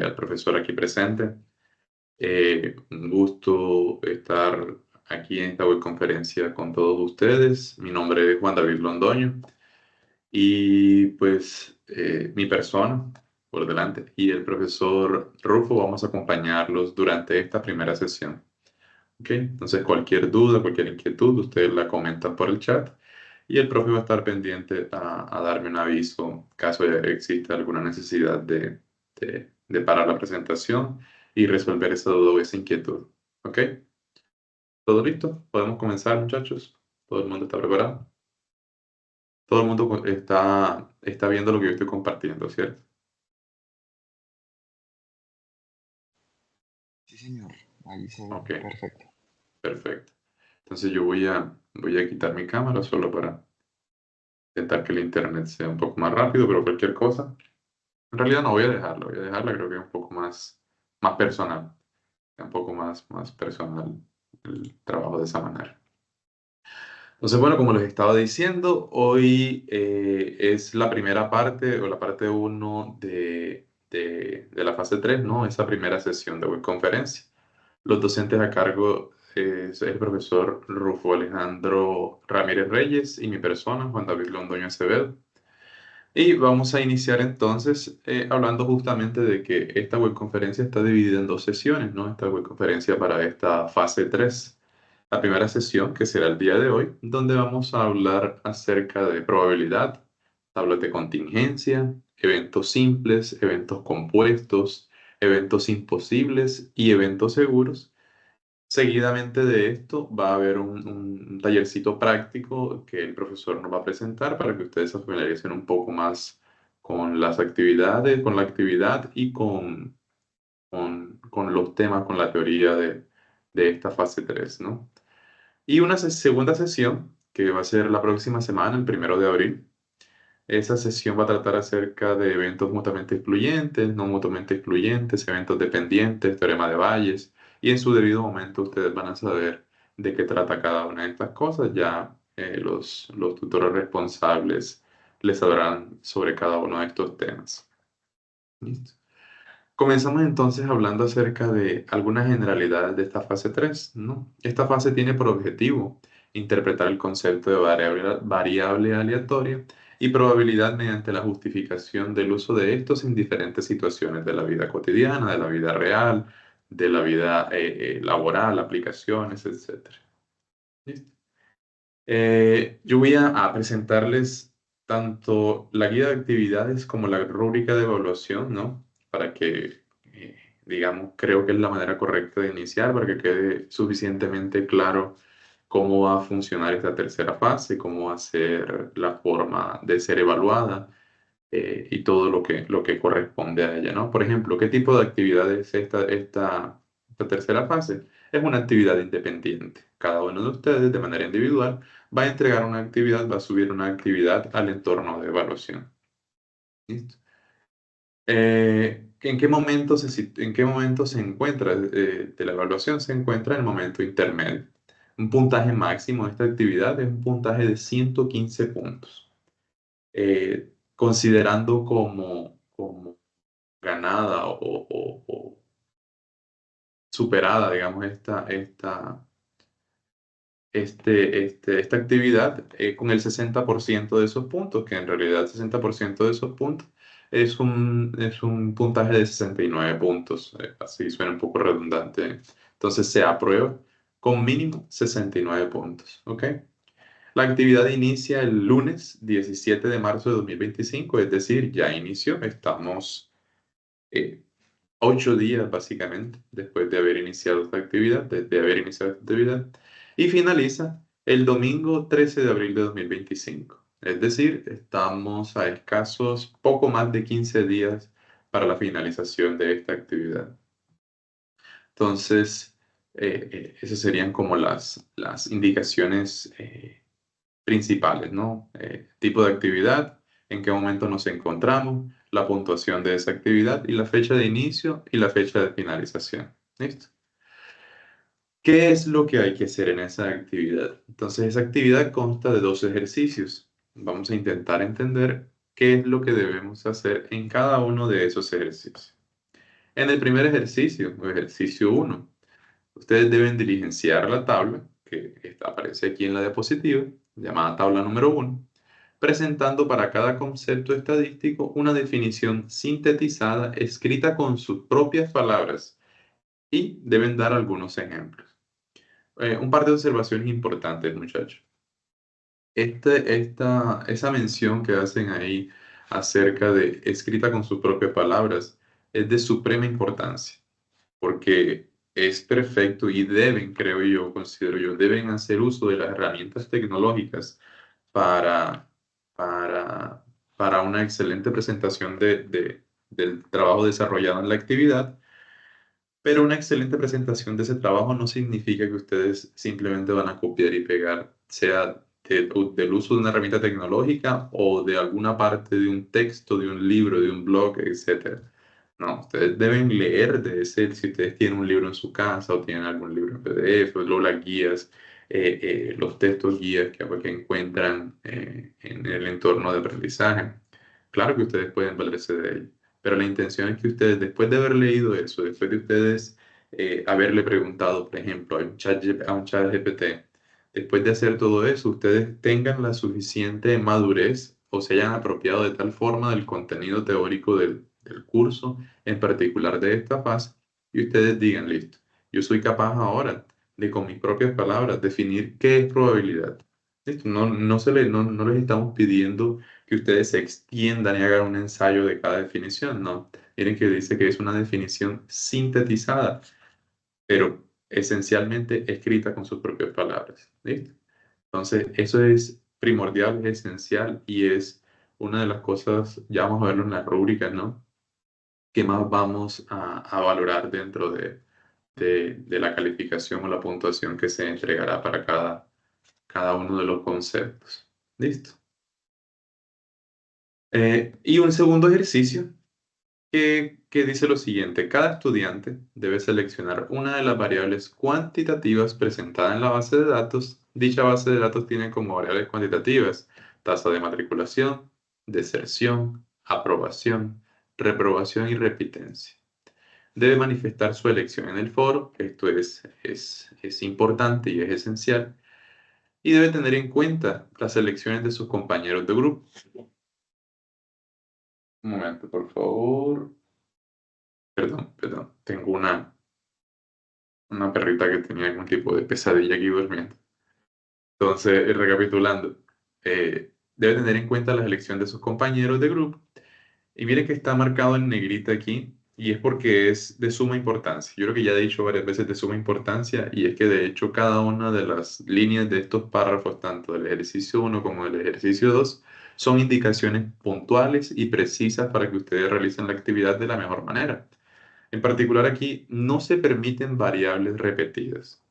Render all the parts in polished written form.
al profesor aquí presente. Un gusto estar aquí en esta webconferencia con todos ustedes. Mi nombre es Juan David Londoño y pues mi persona por delante y el profesor Rufo vamos a acompañarlos durante esta primera sesión. ¿Ok? Entonces cualquier duda, cualquier inquietud, ustedes la comentan por el chat y el profe va a estar pendiente a darme un aviso caso exista alguna necesidad de parar la presentación y resolver esa duda o esa inquietud. ¿Ok? ¿Todo listo? ¿Podemos comenzar, muchachos? ¿Todo el mundo está preparado? Todo el mundo está viendo lo que yo estoy compartiendo, ¿cierto? Sí, señor. Ahí se ve Ok, perfecto. perfecto. Entonces yo voy a quitar mi cámara solo para intentar que el internet sea un poco más rápido, pero cualquier cosa. En realidad no voy a dejarla, creo que es un poco más personal, un poco más personal el trabajo de esa manera. Entonces, bueno, como les estaba diciendo, hoy es la primera parte o la parte uno de la fase 3, ¿no? Esa primera sesión de webconferencia. Los docentes a cargo es el profesor Rufo Alejandro Ramírez Reyes y mi persona, Juan David Londoño Acevedo. Y vamos a iniciar entonces hablando justamente de que esta webconferencia está dividida en dos sesiones, ¿no? Esta webconferencia para esta fase 3. La primera sesión, que será el día de hoy, donde vamos a hablar acerca de probabilidad, tablas de contingencia, eventos simples, eventos compuestos, eventos imposibles y eventos seguros. Seguidamente de esto va a haber un tallercito práctico que el profesor nos va a presentar para que ustedes se familiaricen un poco más con las actividades, con la actividad y con los temas, con la teoría de esta fase 3, ¿no? Y una segunda sesión que va a ser la próxima semana, el 1 de abril. Esa sesión va a tratar acerca de eventos mutuamente excluyentes, no mutuamente excluyentes, eventos dependientes, teorema de Bayes, y en su debido momento ustedes van a saber de qué trata cada una de estas cosas. Ya los tutores responsables les hablarán sobre cada uno de estos temas. ¿Listo? Comenzamos entonces hablando acerca de algunas generalidades de esta fase 3, ¿no? Esta fase tiene por objetivo interpretar el concepto de variable aleatoria y probabilidad mediante la justificación del uso de estos en diferentes situaciones de la vida cotidiana, de la vida real, de la vida laboral, aplicaciones, etc. ¿Listo? Yo voy a presentarles tanto la guía de actividades como la rúbrica de evaluación, ¿no? Para que, digamos, creo que es la manera correcta de iniciar, para que quede suficientemente claro cómo va a funcionar esta tercera fase, cómo va a ser la forma de ser evaluada y todo lo que corresponde a ella, ¿no? Por ejemplo, ¿qué tipo de actividad es esta tercera fase? Es una actividad independiente. Cada uno de ustedes, de manera individual, va a entregar una actividad, va a subir una actividad al entorno de evaluación. ¿Listo? ¿En qué momento se encuentra de la evaluación? Se encuentra en el momento intermedio. Un puntaje máximo de esta actividad es un puntaje de 115 puntos. Considerando como ganada o superada, digamos, esta actividad con el 60% de esos puntos, que en realidad el 60% de esos puntos es un puntaje de 69 puntos, así suena un poco redundante. Entonces se aprueba con mínimo 69 puntos, ¿ok? La actividad inicia el lunes 17 de marzo de 2025, es decir, ya inició, estamos eh, 8 días básicamente después de haber iniciado esta actividad, y finaliza el domingo 13 de abril de 2025. Es decir, estamos a escasos poco más de 15 días para la finalización de esta actividad. Entonces, esas serían como las indicaciones principales, ¿no? Tipo de actividad, en qué momento nos encontramos, la puntuación de esa actividad y la fecha de inicio y la fecha de finalización. ¿Listo? ¿Qué es lo que hay que hacer en esa actividad? Entonces, esa actividad consta de dos ejercicios. Vamos a intentar entender qué es lo que debemos hacer en cada uno de esos ejercicios. En el primer ejercicio, o ejercicio uno, ustedes deben diligenciar la tabla aparece aquí en la diapositiva, llamada tabla número uno, presentando para cada concepto estadístico una definición sintetizada escrita con sus propias palabras y deben dar algunos ejemplos. Un par de observaciones importantes, muchachos. Esa mención que hacen ahí acerca de escrita con sus propias palabras es de suprema importancia, porque es perfecto y deben, creo yo, considero yo, deben hacer uso de las herramientas tecnológicas para, para, para una excelente presentación del trabajo desarrollado en la actividad, pero una excelente presentación de ese trabajo no significa que ustedes simplemente van a copiar y pegar, sea del uso de una herramienta tecnológica o de alguna parte de un texto, de un libro, de un blog, etcétera. No, ustedes deben leer de ese, si ustedes tienen un libro en su casa o tienen algún libro en PDF, o luego las guías, los textos guías que encuentran en el entorno de aprendizaje. Claro que ustedes pueden valerse de ello, pero la intención es que ustedes, después de haber leído eso, después de ustedes haberle preguntado, por ejemplo, a un chat GPT, después de hacer todo eso, ustedes tengan la suficiente madurez o se hayan apropiado de tal forma del contenido teórico del curso, en particular de esta fase, y ustedes digan, listo, yo soy capaz ahora de con mis propias palabras definir qué es probabilidad. Listo, no les estamos pidiendo que ustedes se extiendan y hagan un ensayo de cada definición, no. Miren que dice que es una definición sintetizada, pero esencialmente escrita con sus propias palabras. ¿Listo? Entonces, eso es primordial, es esencial y es una de las cosas, ya vamos a verlo en las rúbricas, ¿no? Que más vamos a valorar dentro de la calificación o la puntuación que se entregará para cada uno de los conceptos. ¿Listo? Y un segundo ejercicio que dice lo siguiente: cada estudiante debe seleccionar una de las variables cuantitativas presentadas en la base de datos. Dicha base de datos tiene como variables cuantitativas tasa de matriculación, deserción, aprobación, reprobación y repitencia. Debe manifestar su elección en el foro, esto es importante y es esencial, y debe tener en cuenta las elecciones de sus compañeros de grupo. Un momento, por favor. Perdón, tengo una perrita que tenía algún tipo de pesadilla aquí durmiendo. Entonces, recapitulando, debe tener en cuenta la elección de sus compañeros de grupo. Y mire que está marcado en negrita aquí, y es porque es de suma importancia. Yo creo que ya he dicho varias veces de suma importancia, y es que de hecho cada una de las líneas de estos párrafos, tanto del ejercicio uno como del ejercicio 2, son indicaciones puntuales y precisas para que ustedes realicen la actividad de la mejor manera. En particular aquí no se permiten variables repetidas.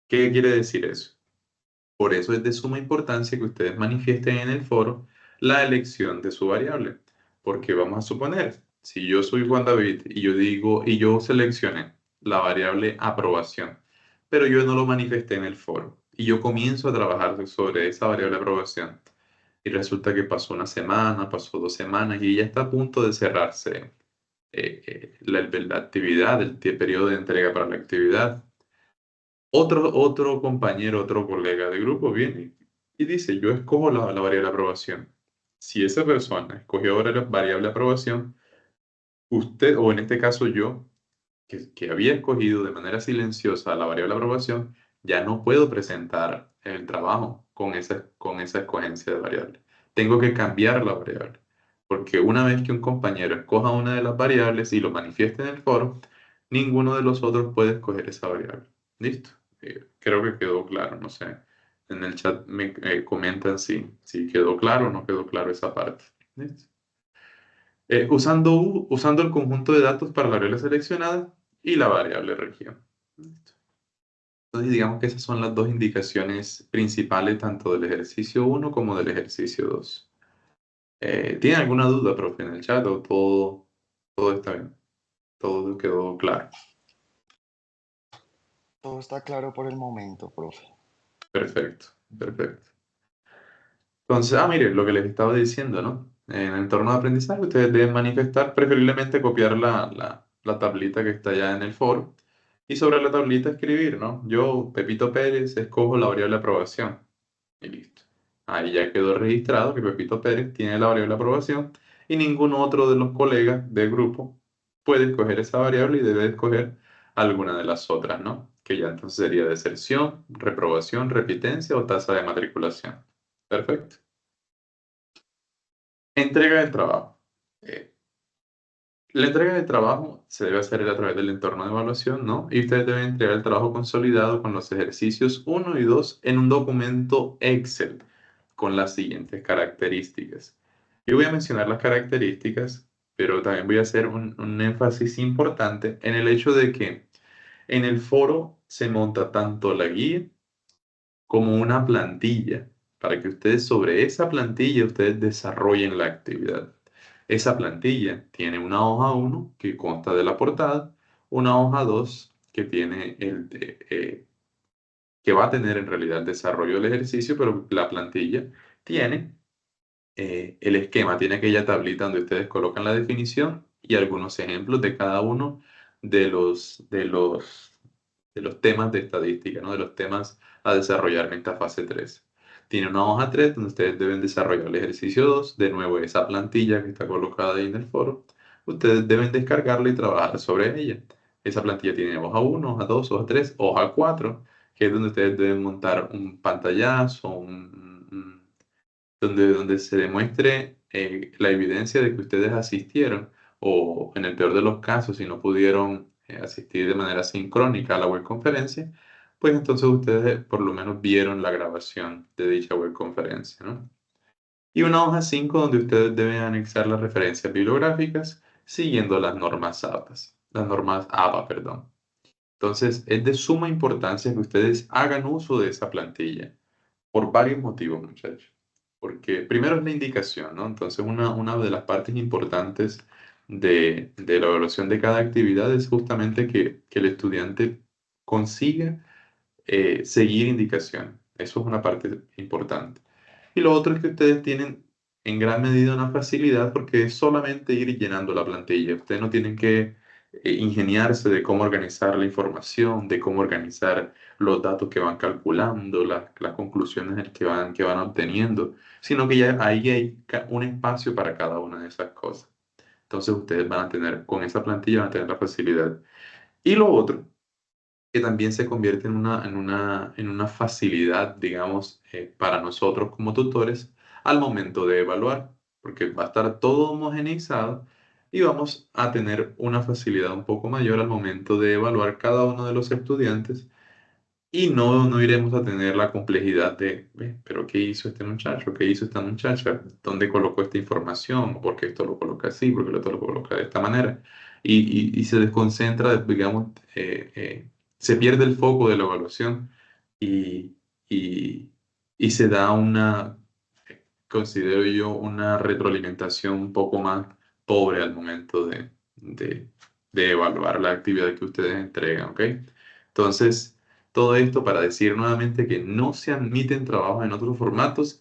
¿Qué quiere decir eso? Por eso es de suma importancia que ustedes manifiesten en el foro la elección de su variable. Porque vamos a suponer, si yo soy Juan David y yo digo, y yo seleccioné la variable aprobación, pero yo no lo manifesté en el foro, y yo comienzo a trabajar sobre esa variable aprobación, y resulta que pasó una semana, pasó 2 semanas, y ya está a punto de cerrarse la actividad, el periodo de entrega para la actividad. Otro compañero, otro colega de grupo viene y dice, yo escojo la variable aprobación. Si esa persona escogió ahora la variable aprobación, usted, o en este caso yo, que había escogido de manera silenciosa la variable aprobación, ya no puedo presentar el trabajo con esa escogencia de variable. Tengo que cambiar la variable, porque una vez que un compañero escoja una de las variables y lo manifieste en el foro, ninguno de los otros puede escoger esa variable. ¿Listo? Creo que quedó claro, no sé. En el chat me comentan si quedó claro o no quedó claro esa parte. ¿Listo? Usando el conjunto de datos para la variable seleccionada y la variable región. Listo. Entonces, digamos que esas son las dos indicaciones principales tanto del ejercicio uno como del ejercicio 2. ¿Tiene alguna duda, profe, en el chat o todo está bien? Todo quedó claro. Todo está claro por el momento, profe. Perfecto, perfecto. Entonces, mire, lo que les estaba diciendo, ¿no? En el entorno de aprendizaje, ustedes deben manifestar, preferiblemente copiar la tablita que está allá en el foro y sobre la tablita escribir, ¿no? Yo, Pepito Pérez, escojo la variable aprobación y listo. Ahí ya quedó registrado que Pepito Pérez tiene la variable aprobación y ningún otro de los colegas del grupo puede escoger esa variable y debe escoger alguna de las otras, ¿no? Que ya entonces sería deserción, reprobación, repitencia o tasa de matriculación. Perfecto. Entrega del trabajo. Eh, la entrega del trabajo se debe hacer a través del entorno de evaluación, ¿no? Y ustedes deben entregar el trabajo consolidado con los ejercicios 1 y 2 en un documento Excel con las siguientes características. Yo voy a mencionar las características, pero también voy a hacer un énfasis importante en el hecho de que en el foro se monta tanto la guía como una plantilla para que ustedes sobre esa plantilla ustedes desarrollen la actividad. Esa plantilla tiene una hoja 1 que consta de la portada, una hoja 2 que tiene que va a tener en realidad el desarrollo del ejercicio, pero la plantilla tiene el esquema, tiene aquella tablita donde ustedes colocan la definición y algunos ejemplos de cada uno de los temas de estadística, ¿no? De los temas a desarrollar en esta fase 3. Tiene una hoja 3 donde ustedes deben desarrollar el ejercicio 2, de nuevo esa plantilla que está colocada ahí en el foro. Ustedes deben descargarla y trabajar sobre ella. Esa plantilla tiene hoja 1, hoja 2, hoja 3, hoja 4, que es donde ustedes deben montar un pantallazo, donde se demuestre la evidencia de que ustedes asistieron o en el peor de los casos, si no pudieron asistir de manera sincrónica a la webconferencia, pues entonces ustedes por lo menos vieron la grabación de dicha webconferencia, ¿no? Y una hoja 5 donde ustedes deben anexar las referencias bibliográficas siguiendo las normas APA, perdón. Entonces, es de suma importancia que ustedes hagan uso de esa plantilla. Por varios motivos, muchachos. Porque primero es la indicación, ¿no? Entonces, una de las partes importantes de la evaluación de cada actividad es justamente que el estudiante consiga seguir indicación. Eso es una parte importante. Y lo otro es que ustedes tienen en gran medida una facilidad porque es solamente ir llenando la plantilla. Ustedes no tienen que ingeniarse de cómo organizar la información, de cómo organizar los datos que van calculando, las conclusiones que van obteniendo, sino que ya ahí hay un espacio para cada una de esas cosas. Entonces ustedes van a tener, con esa plantilla van a tener la facilidad. Y lo otro que también se convierte en una facilidad, digamos, para nosotros como tutores al momento de evaluar, porque va a estar todo homogeneizado y vamos a tener una facilidad un poco mayor al momento de evaluar cada uno de los estudiantes y no iremos a tener la complejidad de, pero ¿qué hizo este muchacho? ¿Qué hizo esta muchacha? ¿Dónde colocó esta información? ¿Por qué esto lo coloca así? ¿Por qué lo otro lo coloca de esta manera? Y se desconcentra, digamos, se pierde el foco de la evaluación y, y, y se da considero yo, una retroalimentación un poco más pobre al momento de evaluar la actividad que ustedes entregan, ¿ok? Entonces, todo esto para decir nuevamente que no se admiten trabajos en otros formatos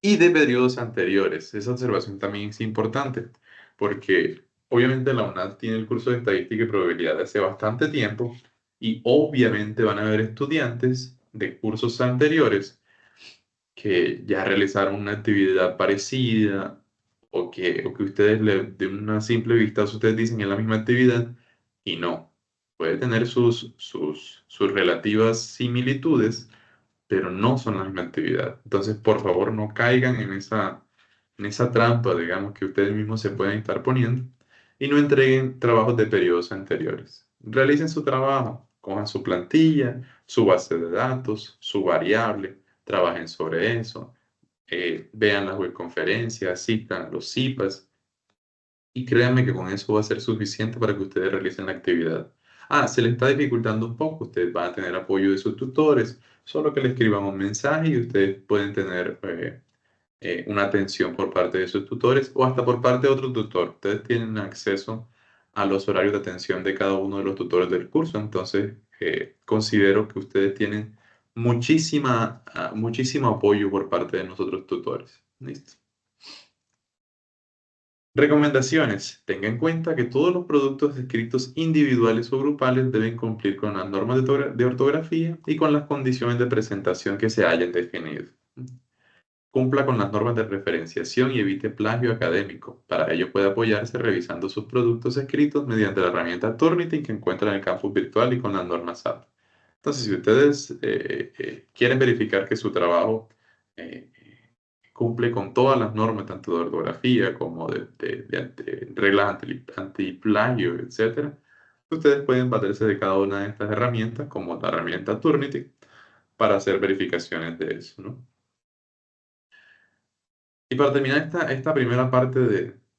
y de periodos anteriores. Esa observación también es importante porque obviamente la UNAD tiene el curso de estadística y probabilidad de hace bastante tiempo y obviamente van a haber estudiantes de cursos anteriores que ya realizaron una actividad parecida o que ustedes de una simple vista ustedes dicen que es la misma actividad y no. Puede tener sus relativas similitudes, pero no son la misma actividad. Entonces, por favor, no caigan en esa trampa, digamos, que ustedes mismos se pueden estar poniendo y no entreguen trabajos de periodos anteriores. Realicen su trabajo, cojan su plantilla, su base de datos, su variable, trabajen sobre eso, vean las webconferencias, citan los CIPAs y créanme que con eso va a ser suficiente para que ustedes realicen la actividad. Se les está dificultando un poco, ustedes van a tener apoyo de sus tutores, solo que le escriban un mensaje y ustedes pueden tener una atención por parte de sus tutores o hasta por parte de otro tutor. Ustedes tienen acceso a los horarios de atención de cada uno de los tutores del curso, entonces considero que ustedes tienen muchísimo apoyo por parte de nosotros tutores. ¿Listo? Recomendaciones. Tenga en cuenta que todos los productos escritos individuales o grupales deben cumplir con las normas de ortografía y con las condiciones de presentación que se hayan definido. Cumpla con las normas de referenciación y evite plagio académico. Para ello puede apoyarse revisando sus productos escritos mediante la herramienta Turnitin que encuentra en el campus virtual y con las normas SAT. Entonces, si ustedes quieren verificar que su trabajo eh, cumple con todas las normas, tanto de ortografía como de reglas antiplagio, etcétera, ustedes pueden valerse de cada una de estas herramientas, como la herramienta Turnitin, para hacer verificaciones de eso, ¿no? Y para terminar esta primera parte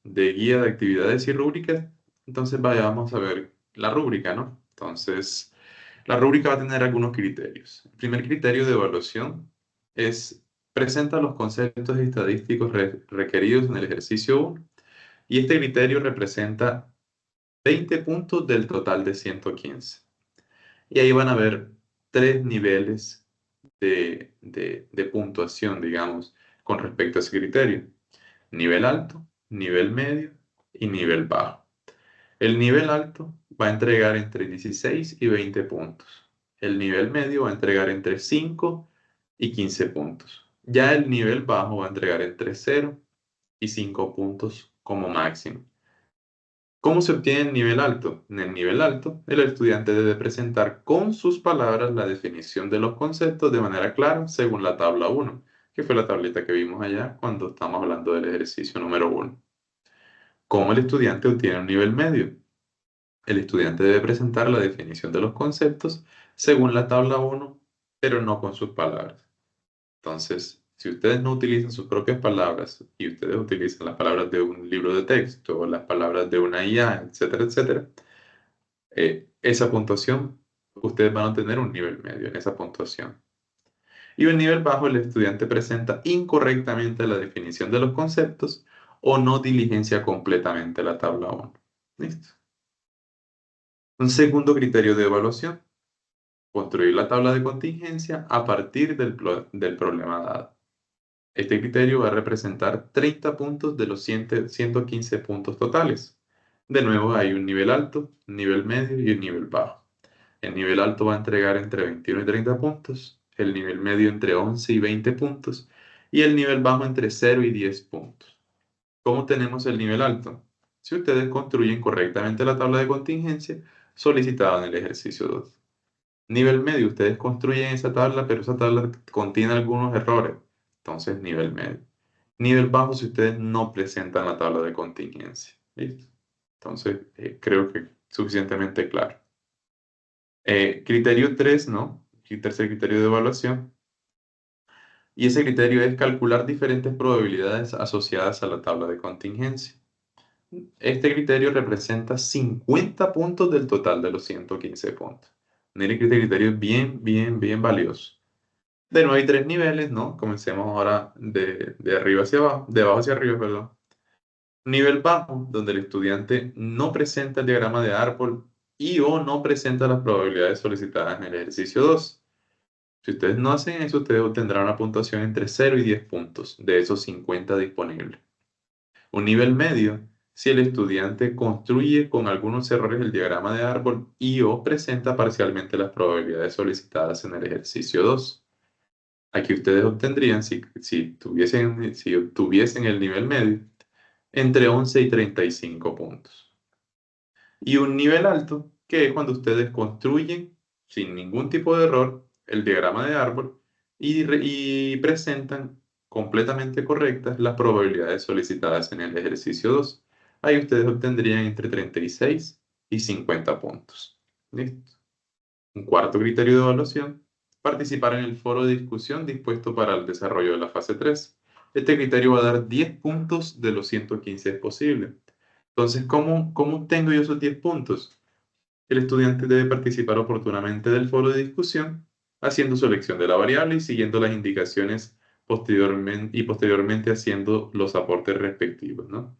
de guía de actividades y rúbricas, entonces vamos a ver la rúbrica, ¿no? Entonces, la rúbrica va a tener algunos criterios. El primer criterio de evaluación es presenta los conceptos estadísticos requeridos en el ejercicio 1 y este criterio representa 20 puntos del total de 115. Y ahí van a ver tres niveles de puntuación, digamos, con respecto a ese criterio: nivel alto, nivel medio y nivel bajo. El nivel alto va a entregar entre 16 y 20 puntos. El nivel medio va a entregar entre 5 y 15 puntos. Ya el nivel bajo va a entregar entre 0 y 5 puntos como máximo. ¿Cómo se obtiene el nivel alto? En el nivel alto, el estudiante debe presentar con sus palabras la definición de los conceptos de manera clara según la tabla 1, que fue la tableta que vimos allá cuando estamos hablando del ejercicio número 1. ¿Cómo el estudiante obtiene un nivel medio? El estudiante debe presentar la definición de los conceptos según la tabla 1, pero no con sus palabras. Entonces, si ustedes no utilizan sus propias palabras y ustedes utilizan las palabras de un libro de texto o las palabras de una IA, etcétera, etcétera, esa puntuación, ustedes van a tener un nivel medio en esa puntuación. Y un nivel bajo, el estudiante presenta incorrectamente la definición de los conceptos o no diligencia completamente la tabla 1. ¿Listo? Un segundo criterio de evaluación: construir la tabla de contingencia a partir del problema dado. Este criterio va a representar 30 puntos de los 115 puntos totales. De nuevo, hay un nivel alto, un nivel medio y un nivel bajo. El nivel alto va a entregar entre 21 y 30 puntos, el nivel medio entre 11 y 20 puntos y el nivel bajo entre 0 y 10 puntos. ¿Cómo tenemos el nivel alto? Si ustedes construyen correctamente la tabla de contingencia solicitada en el ejercicio 2. Nivel medio, ustedes construyen esa tabla, pero esa tabla contiene algunos errores. Entonces, nivel medio. Nivel bajo, si ustedes no presentan la tabla de contingencia. ¿Listo? Entonces, creo que suficientemente claro. Criterio 3, ¿no? Y tercer criterio de evaluación. Y ese criterio es calcular diferentes probabilidades asociadas a la tabla de contingencia. Este criterio representa 50 puntos del total de los 115 puntos. Miren que este criterio es bien, bien, bien valioso. De nuevo hay tres niveles, ¿no? Comencemos ahora de arriba hacia abajo, de abajo hacia arriba, perdón. Nivel bajo, donde el estudiante no presenta el diagrama de árbol y o no presenta las probabilidades solicitadas en el ejercicio 2. Si ustedes no hacen eso, ustedes obtendrán una puntuación entre 0 y 10 puntos de esos 50 disponibles. Un nivel medio, si el estudiante construye con algunos errores el diagrama de árbol y o presenta parcialmente las probabilidades solicitadas en el ejercicio 2. Aquí ustedes obtendrían, si tuviesen el nivel medio, entre 11 y 35 puntos. Y un nivel alto, que es cuando ustedes construyen sin ningún tipo de error el diagrama de árbol y presentan completamente correctas las probabilidades solicitadas en el ejercicio 2. Ahí ustedes obtendrían entre 36 y 50 puntos. ¿Listo? Un cuarto criterio de evaluación: participar en el foro de discusión dispuesto para el desarrollo de la fase 3. Este criterio va a dar 10 puntos de los 115 posibles. Entonces, ¿cómo obtengo yo esos 10 puntos? El estudiante debe participar oportunamente del foro de discusión, haciendo su elección de la variable y siguiendo las indicaciones posteriormente haciendo los aportes respectivos, ¿no?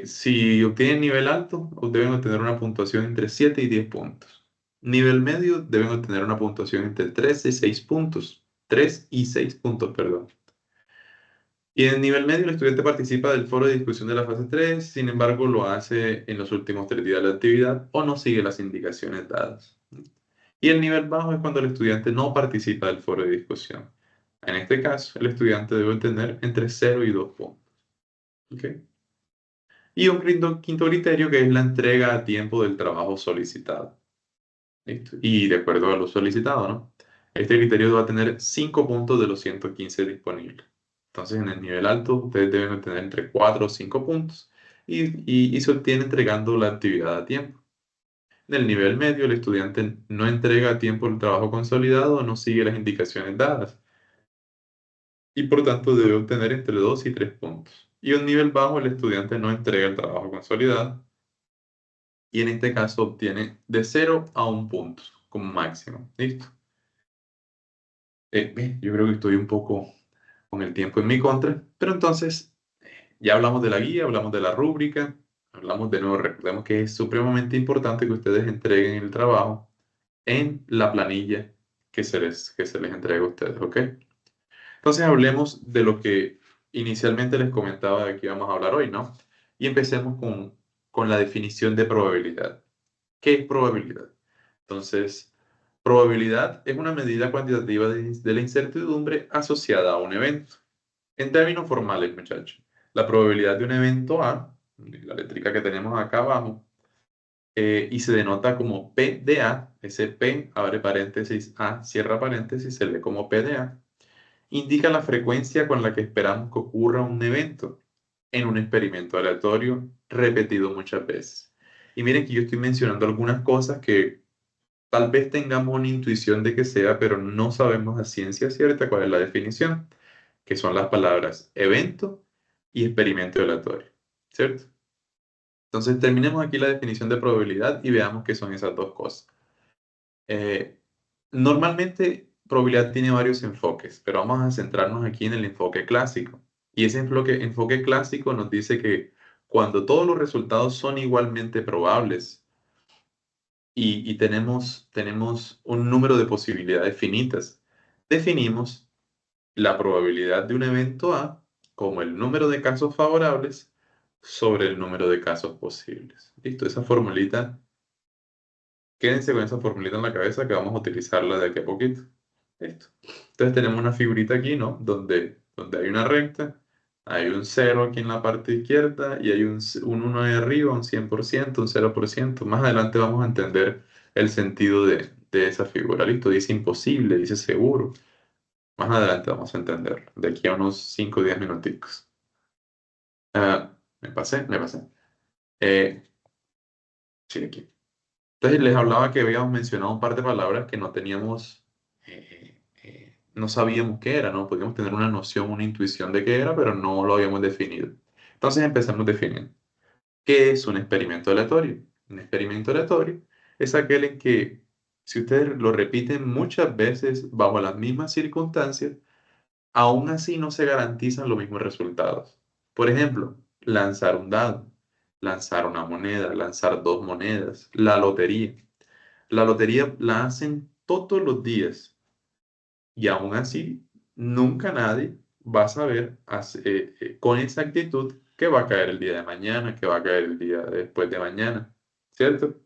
Si obtienen nivel alto, deben obtener una puntuación entre 7 y 10 puntos. Nivel medio, deben obtener una puntuación entre 3 y 6 puntos. 3 y 6 puntos, perdón. Y en el nivel medio, el estudiante participa del foro de discusión de la fase 3, sin embargo, lo hace en los últimos 3 días de la actividad o no sigue las indicaciones dadas. Y el nivel bajo es cuando el estudiante no participa del foro de discusión. En este caso, el estudiante debe tener entre 0 y 2 puntos. ¿Ok? Y un quinto criterio que es la entrega a tiempo del trabajo solicitado. ¿Listo? Y de acuerdo a lo solicitado, ¿no? Este criterio va a tener 5 puntos de los 115 disponibles. Entonces, en el nivel alto, ustedes deben obtener entre 4 o 5 puntos y se obtiene entregando la actividad a tiempo. En el nivel medio, el estudiante no entrega a tiempo el trabajo consolidado o no sigue las indicaciones dadas y por tanto debe obtener entre 2 y 3 puntos. Y un nivel bajo, el estudiante no entrega el trabajo consolidado y en este caso obtiene de 0 a 1 punto como máximo. ¿Listo? Yo creo que estoy un poco con el tiempo en mi contra, pero entonces ya hablamos de la guía, hablamos de la rúbrica, hablamos de nuevo, recordemos que es supremamente importante que ustedes entreguen el trabajo en la planilla que se les entrega a ustedes, ¿ok? Entonces hablemos de lo que inicialmente les comentaba de que íbamos a hablar hoy, ¿no? Y empecemos con la definición de probabilidad. ¿Qué es probabilidad? Entonces, probabilidad es una medida cuantitativa de la incertidumbre asociada a un evento. En términos formales, muchachos, la probabilidad de un evento A, la letrica que tenemos acá abajo, y se denota como P de A, ese P abre paréntesis A, cierra paréntesis, se lee como P de A, indica la frecuencia con la que esperamos que ocurra un evento en un experimento aleatorio repetido muchas veces. Y miren que yo estoy mencionando algunas cosas que tal vez tengamos una intuición de que sea, pero no sabemos a ciencia cierta cuál es la definición, que son las palabras evento y experimento aleatorio, ¿cierto? Entonces terminemos aquí la definición de probabilidad y veamos qué son esas dos cosas. Eh, Normalmente probabilidad tiene varios enfoques, pero vamos a centrarnos aquí en el enfoque clásico. Y ese enfoque clásico nos dice que cuando todos los resultados son igualmente probables y tenemos un número de posibilidades finitas, definimos la probabilidad de un evento A como el número de casos favorables sobre el número de casos posibles. Listo, esa formulita, quédense con esa formulita en la cabeza que vamos a utilizarla de aquí a poquito. Listo. Entonces tenemos una figurita aquí, ¿no? Donde hay una recta, hay un 0 aquí en la parte izquierda y hay un 1 ahí arriba, un 100%, un 0%. Más adelante vamos a entender el sentido de esa figura. Listo, dice imposible, dice seguro. Más adelante vamos a entenderlo, de aquí a unos 5 o 10 minuticos. Me pasé. Eh, sí, aquí. Entonces les hablaba que habíamos mencionado un par de palabras que no teníamos, no sabíamos qué era, ¿no? Podíamos tener una noción, una intuición de qué era, pero no lo habíamos definido. Entonces empezamos definiendo. ¿Qué es un experimento aleatorio? Un experimento aleatorio es aquel en que, si ustedes lo repiten muchas veces bajo las mismas circunstancias, aún así no se garantizan los mismos resultados. Por ejemplo, lanzar un dado, lanzar una moneda, lanzar dos monedas, la lotería. La lotería la hacen todos los días y aún así nunca nadie va a saber con exactitud qué va a caer el día de mañana, qué va a caer el día después de mañana, ¿cierto?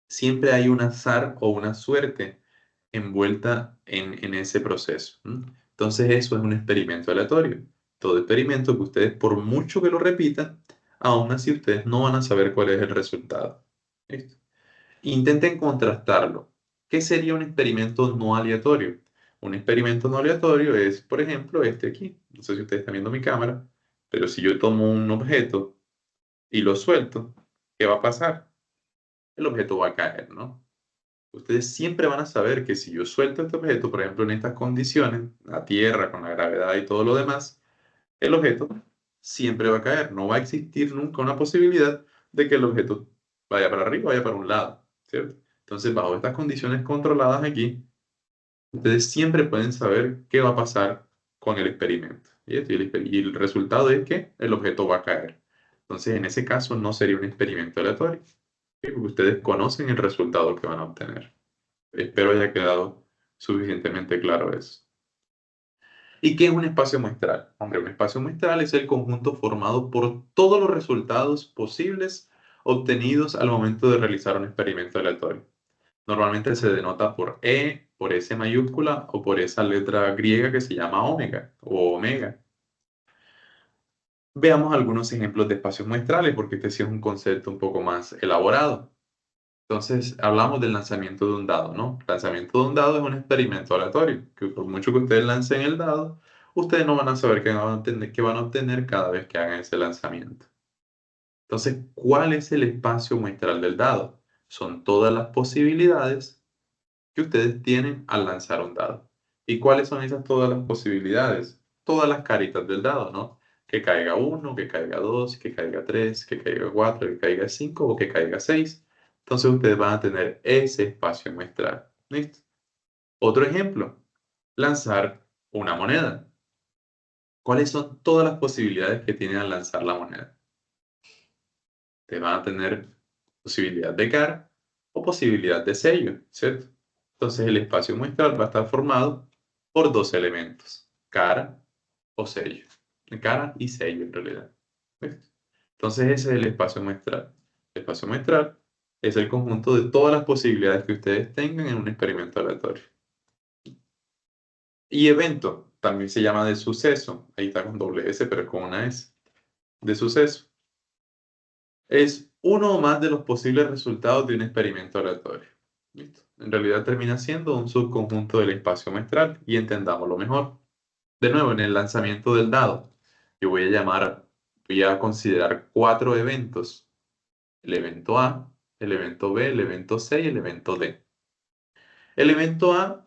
Siempre hay un azar o una suerte envuelta en ese proceso. Entonces eso es un experimento aleatorio. Todo experimento que ustedes, por mucho que lo repitan, aún así ustedes no van a saber cuál es el resultado. ¿Listo? Intenten contrastarlo. ¿Qué sería un experimento no aleatorio? Un experimento no aleatorio es, por ejemplo, este aquí. No sé si ustedes están viendo mi cámara, pero si yo tomo un objeto y lo suelto, ¿qué va a pasar? El objeto va a caer, ¿no? Ustedes siempre van a saber que si yo suelto este objeto, por ejemplo, en estas condiciones, la Tierra con la gravedad y todo lo demás, el objeto siempre va a caer. No va a existir nunca una posibilidad de que el objeto vaya para arriba, vaya para un lado, ¿cierto? Entonces, bajo estas condiciones controladas aquí, ustedes siempre pueden saber qué va a pasar con el experimento. Y el resultado es que el objeto va a caer. Entonces, en ese caso, no sería un experimento aleatorio, ¿sí? Porque ustedes conocen el resultado que van a obtener. Espero haya quedado suficientemente claro eso. ¿Y qué es un espacio muestral? Hombre, un espacio muestral es el conjunto formado por todos los resultados posibles obtenidos al momento de realizar un experimento aleatorio. Normalmente se denota por E, por S mayúscula o por esa letra griega que se llama omega o omega. Veamos algunos ejemplos de espacios muestrales porque este sí es un concepto un poco más elaborado. Entonces, hablamos del lanzamiento de un dado, ¿no? El lanzamiento de un dado es un experimento aleatorio, que por mucho que ustedes lancen el dado, ustedes no van a saber qué van a obtener cada vez que hagan ese lanzamiento. Entonces, ¿cuál es el espacio muestral del dado? Son todas las posibilidades que ustedes tienen al lanzar un dado. ¿Y cuáles son esas todas las posibilidades? Todas las caritas del dado, ¿no? Que caiga uno, que caiga dos, que caiga tres, que caiga cuatro, que caiga cinco o que caiga seis. Entonces ustedes van a tener ese espacio muestral. ¿Listo? Otro ejemplo, lanzar una moneda. ¿Cuáles son todas las posibilidades que tienen al lanzar la moneda? Te van a tener posibilidad de cara o posibilidad de sello, ¿cierto? Entonces el espacio muestral va a estar formado por dos elementos, cara o sello. Cara y sello en realidad. ¿Ves? Entonces ese es el espacio muestral. El espacio muestral es el conjunto de todas las posibilidades que ustedes tengan en un experimento aleatorio. Y evento también se llama de suceso. Ahí está con doble S, pero con una S. De suceso. Es uno o más de los posibles resultados de un experimento aleatorio. ¿Listo? En realidad termina siendo un subconjunto del espacio muestral y entendámoslo mejor. De nuevo, en el lanzamiento del dado, yo voy a considerar cuatro eventos. El evento A, el evento B, el evento C y el evento D. El evento A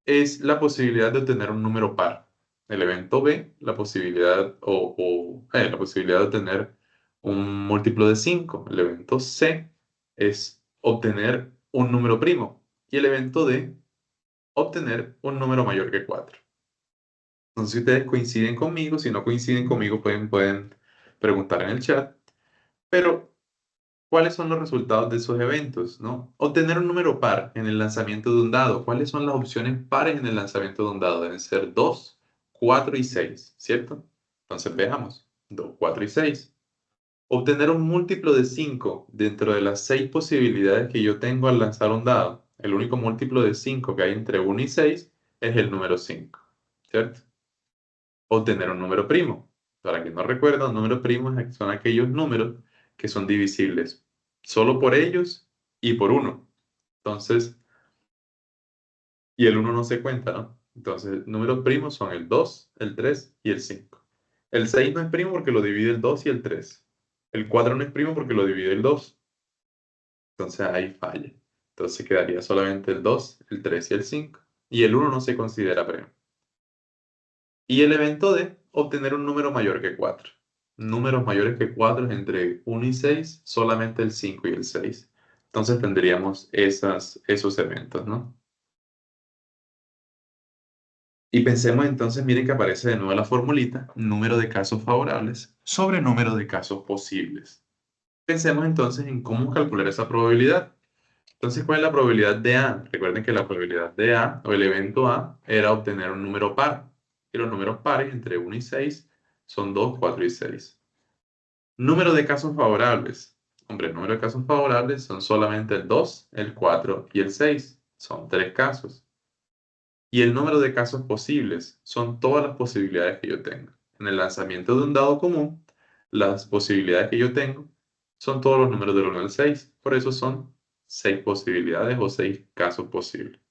es la posibilidad de obtener un número par. El evento B, la posibilidad de obtener un múltiplo de 5. El evento C es obtener un número primo. Y el evento D, obtener un número mayor que 4. Entonces, si ustedes coinciden conmigo, si no coinciden conmigo, pueden preguntar en el chat. Pero ¿cuáles son los resultados de esos eventos, no? Obtener un número par en el lanzamiento de un dado. ¿Cuáles son las opciones pares en el lanzamiento de un dado? Deben ser 2, 4 y 6, ¿cierto? Entonces veamos. 2, 4 y 6. Obtener un múltiplo de 5 dentro de las 6 posibilidades que yo tengo al lanzar un dado. El único múltiplo de 5 que hay entre 1 y 6 es el número 5, ¿cierto? Obtener un número primo. Para quien no recuerda, un número primo son aquellos números que son divisibles solo por ellos y por uno. Entonces, y el uno no se cuenta, ¿no? Entonces, números primos son el 2, el 3 y el 5. El 6 no es primo porque lo divide el 2 y el 3. El 4 no es primo porque lo divide el 2. Entonces ahí falla. Entonces quedaría solamente el 2, el 3 y el 5. Y el uno no se considera primo. Y el evento de obtener un número mayor que 4. Números mayores que 4 es entre 1 y 6, solamente el 5 y el 6. Entonces tendríamos esos eventos, ¿no? Y pensemos entonces, miren que aparece de nuevo la formulita, número de casos favorables sobre número de casos posibles. Pensemos entonces en cómo calcular esa probabilidad. Entonces, ¿cuál es la probabilidad de A? Recuerden que la probabilidad de A o el evento A era obtener un número par. Y los números pares entre 1 y 6 son 2, 4 y 6. Número de casos favorables. Hombre, el número de casos favorables son solamente el 2, el 4 y el 6. Son 3 casos. Y el número de casos posibles son todas las posibilidades que yo tengo. En el lanzamiento de un dado común, las posibilidades que yo tengo son todos los números del 1 al 6. Por eso son 6 posibilidades o 6 casos posibles.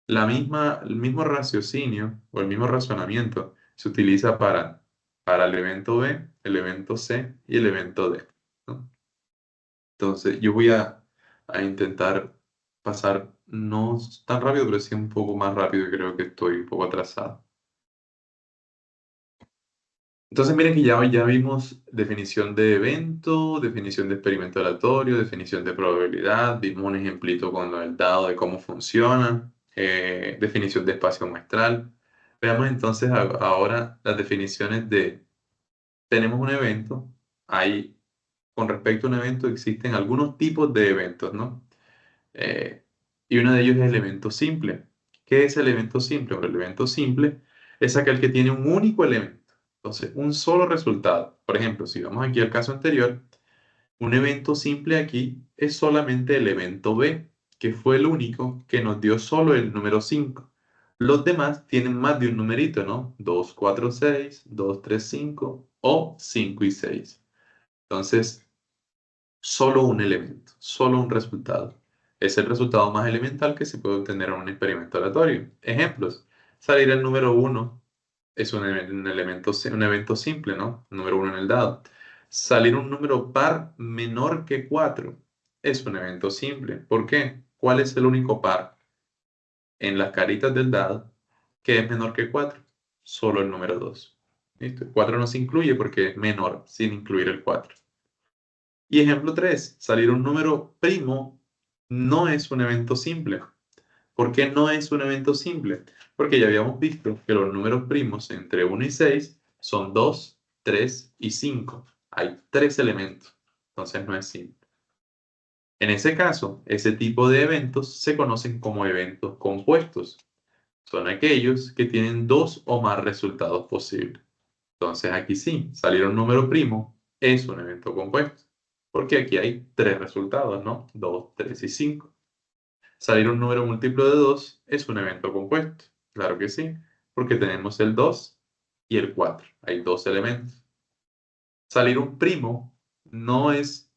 El mismo raciocinio o el mismo razonamiento se utiliza para el evento B, el evento C y el evento D, ¿no? Entonces, yo voy a intentar pasar no tan rápido, pero sí un poco más rápido y creo que estoy un poco atrasado. Entonces, miren que ya vimos definición de evento, definición de experimento aleatorio, definición de probabilidad, vimos un ejemplito con lo del dado de cómo funciona, definición de espacio muestral. Veamos entonces ahora las definiciones de, tenemos un evento, hay, con respecto a un evento existen algunos tipos de eventos, ¿no? Y uno de ellos es el evento simple. ¿Qué es el evento simple? Bueno, el evento simple es aquel que tiene un único elemento. Entonces, un solo resultado. Por ejemplo, si vamos aquí al caso anterior, un evento simple aquí es solamente el evento B, que fue el único que nos dio solo el número 5. Los demás tienen más de un numerito, ¿no? 2, 4, 6, 2, 3, 5 o 5 y 6. Entonces, solo un elemento, solo un resultado. Es el resultado más elemental que se puede obtener en un experimento aleatorio. Ejemplos. Salir el número 1 es un evento simple, ¿no? Número 1 en el dado. Salir un número par menor que 4 es un evento simple. ¿Por qué? ¿Cuál es el único par en las caritas del dado que es menor que 4? Solo el número 2. ¿Listo? El 4 no se incluye porque es menor sin incluir el 4. Y ejemplo 3, salir un número primo no es un evento simple. ¿Por qué no es un evento simple? Porque ya habíamos visto que los números primos entre 1 y 6 son 2, 3 y 5. Hay 3 elementos, entonces no es simple. En ese caso, ese tipo de eventos se conocen como eventos compuestos. Son aquellos que tienen dos o más resultados posibles. Entonces aquí sí, salir un número primo es un evento compuesto, porque aquí hay 3 resultados, ¿no? 2, 3 y 5. Salir un número múltiplo de 2 es un evento compuesto. Claro que sí, porque tenemos el 2 y el 4. Hay 2 elementos. Salir un primo no es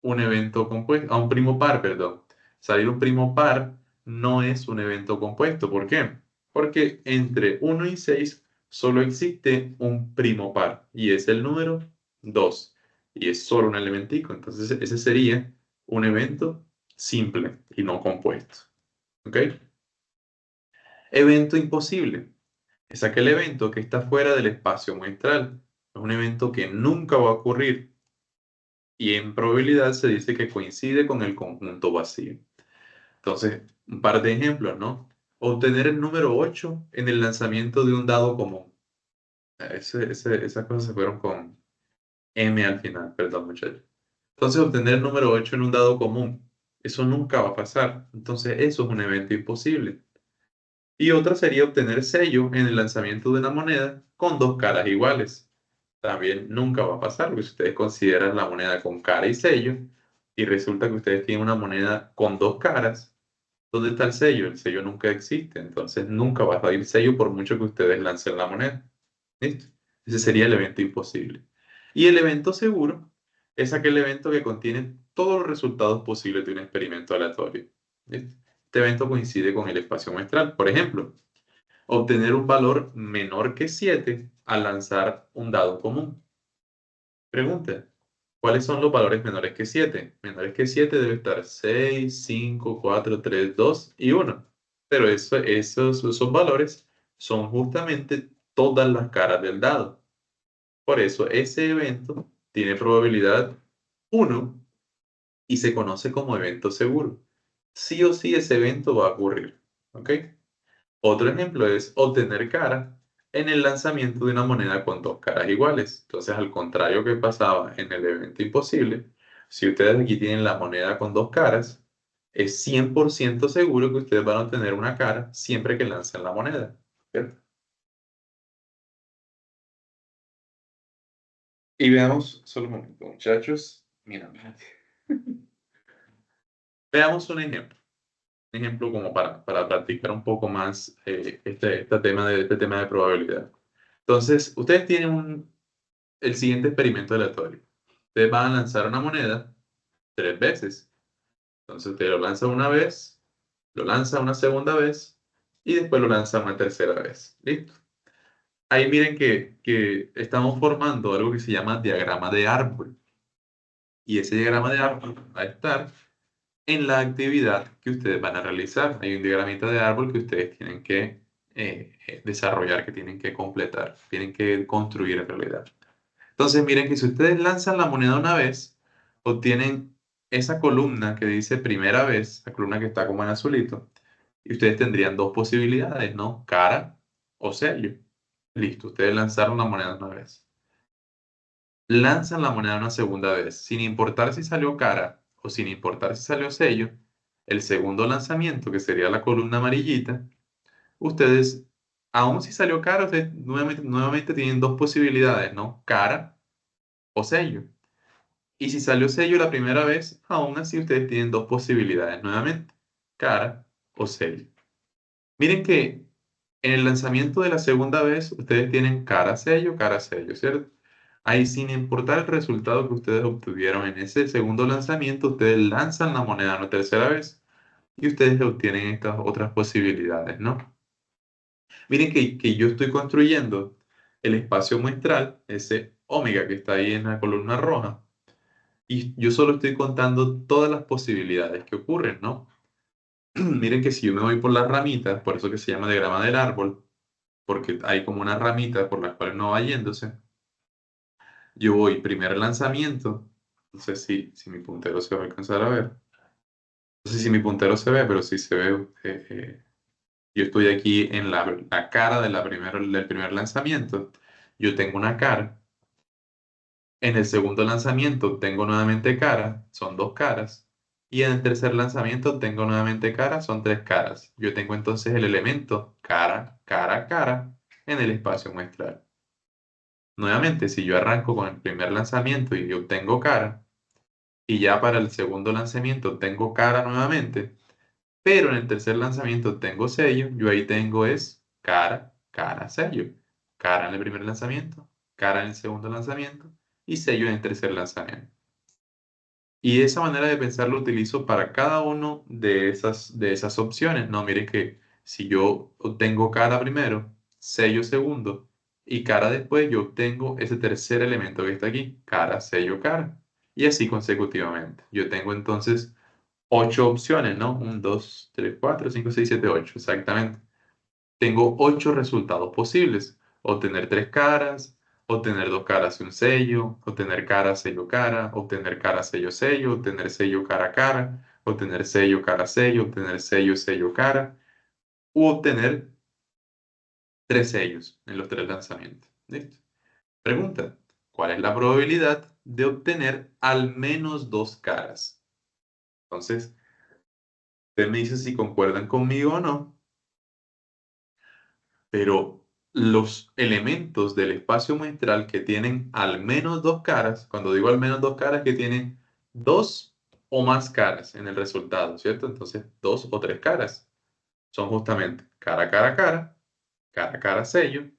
un evento compuesto, un primo par, perdón. Salir un primo par no es un evento compuesto. ¿Por qué? Porque entre 1 y 6 solo existe un primo par y es el número 2 y es solo un elementico. Entonces ese sería un evento simple y no compuesto. ¿Ok? Evento imposible. Es aquel evento que está fuera del espacio muestral. Es un evento que nunca va a ocurrir y en probabilidad se dice que coincide con el conjunto vacío. Entonces, un par de ejemplos, ¿no? Obtener el número 8 en el lanzamiento de un dado común. Esas cosas se fueron con M al final, perdón, muchachos. Entonces, obtener el número 8 en un dado común. Eso nunca va a pasar. Entonces, eso es un evento imposible. Y otra sería obtener sello en el lanzamiento de una moneda con dos caras iguales. También nunca va a pasar, porque si ustedes consideran la moneda con cara y sello, y resulta que ustedes tienen una moneda con dos caras, ¿dónde está el sello? El sello nunca existe, entonces nunca va a salir sello por mucho que ustedes lancen la moneda. ¿Listo? Ese sería el evento imposible. Y el evento seguro es aquel evento que contiene todos los resultados posibles de un experimento aleatorio. ¿Listo? Este evento coincide con el espacio muestral. Por ejemplo, obtener un valor menor que 7 al lanzar un dado común. Pregunta, ¿cuáles son los valores menores que 7? Menores que 7 debe estar 6, 5, 4, 3, 2 y 1. Pero esos valores son justamente todas las caras del dado. Por eso ese evento tiene probabilidad 1 y se conoce como evento seguro. Sí o sí ese evento va a ocurrir. ¿Ok? Otro ejemplo es obtener cara en el lanzamiento de una moneda con dos caras iguales. Entonces, al contrario que pasaba en el evento imposible, si ustedes aquí tienen la moneda con dos caras, es 100% seguro que ustedes van a obtener una cara siempre que lancen la moneda. ¿Cierto? Y veamos, solo un momento, muchachos. Mira, veamos un ejemplo. Un ejemplo como para practicar un poco más este tema de probabilidad. Entonces, ustedes tienen el siguiente experimento aleatorio. Ustedes van a lanzar una moneda 3 veces. Entonces usted lo lanza una vez, lo lanza una segunda vez y después lo lanza una tercera vez. ¿Listo? Ahí miren que estamos formando algo que se llama diagrama de árbol. Y ese diagrama de árbol va a estar en la actividad que ustedes van a realizar. Hay un diagramita de árbol que ustedes tienen que desarrollar, que tienen que completar, tienen que construir en realidad. Entonces, miren que si ustedes lanzan la moneda una vez, obtienen esa columna que dice primera vez, la columna que está como en azulito, y ustedes tendrían dos posibilidades, ¿no? Cara o sello. Listo, ustedes lanzaron la moneda una vez. Lanzan la moneda una segunda vez, sin importar si salió cara o sin importar si salió sello, el segundo lanzamiento, que sería la columna amarillita, ustedes Aún si salió cara, ustedes nuevamente tienen dos posibilidades, ¿no? Cara o sello. Y si salió sello la primera vez, aún así ustedes tienen dos posibilidades nuevamente, cara o sello. Miren que en el lanzamiento de la segunda vez, ustedes tienen cara sello, ¿cierto? Ahí sin importar el resultado que ustedes obtuvieron en ese segundo lanzamiento, ustedes lanzan la moneda una tercera vez y ustedes obtienen estas otras posibilidades, ¿no? Miren que yo estoy construyendo el espacio muestral, ese omega que está ahí en la columna roja, y yo solo estoy contando todas las posibilidades que ocurren, ¿no? Miren que si yo me voy por las ramitas, por eso que se llama diagrama del árbol, porque hay como una ramita por la cual no va yéndose, yo voy primer lanzamiento, no sé si mi puntero se va a alcanzar a ver, no sé si mi puntero se ve, pero si se ve, yo estoy aquí en la cara de del primer lanzamiento, yo tengo una cara. En el segundo lanzamiento tengo nuevamente cara, son dos caras. Y en el tercer lanzamiento tengo nuevamente cara, son tres caras. Yo tengo entonces el elemento cara, cara, cara en el espacio muestral. Nuevamente, si yo arranco con el primer lanzamiento y yo tengo cara, y ya para el segundo lanzamiento tengo cara nuevamente, pero en el tercer lanzamiento tengo sello, yo ahí tengo es cara, cara, sello. Cara en el primer lanzamiento, cara en el segundo lanzamiento y sello en el tercer lanzamiento. Y esa manera de pensar lo utilizo para cada uno de esas opciones. No, mire que si yo obtengo cara primero, sello segundo y cara después, yo obtengo ese tercer elemento que está aquí, cara, sello, cara. Y así consecutivamente. Yo tengo entonces ocho opciones, ¿no? 1, 2, 3, 4, 5, 6, 7, 8, exactamente. Tengo ocho resultados posibles. Obtener tres caras, obtener dos caras y un sello, obtener cara, sello, cara, obtener cara, sello, sello, obtener sello, cara, cara, obtener sello, cara, sello, obtener sello, sello, cara, u obtener tres sellos en los tres lanzamientos. ¿Listo? Pregunta, ¿cuál es la probabilidad de obtener al menos dos caras? Entonces, usted me dice si concuerdan conmigo o no. Pero los elementos del espacio muestral que tienen al menos dos caras, cuando digo al menos dos caras, que tienen dos o más caras en el resultado, ¿cierto? Entonces, dos o tres caras son justamente cara, cara, cara, cara, cara, sello,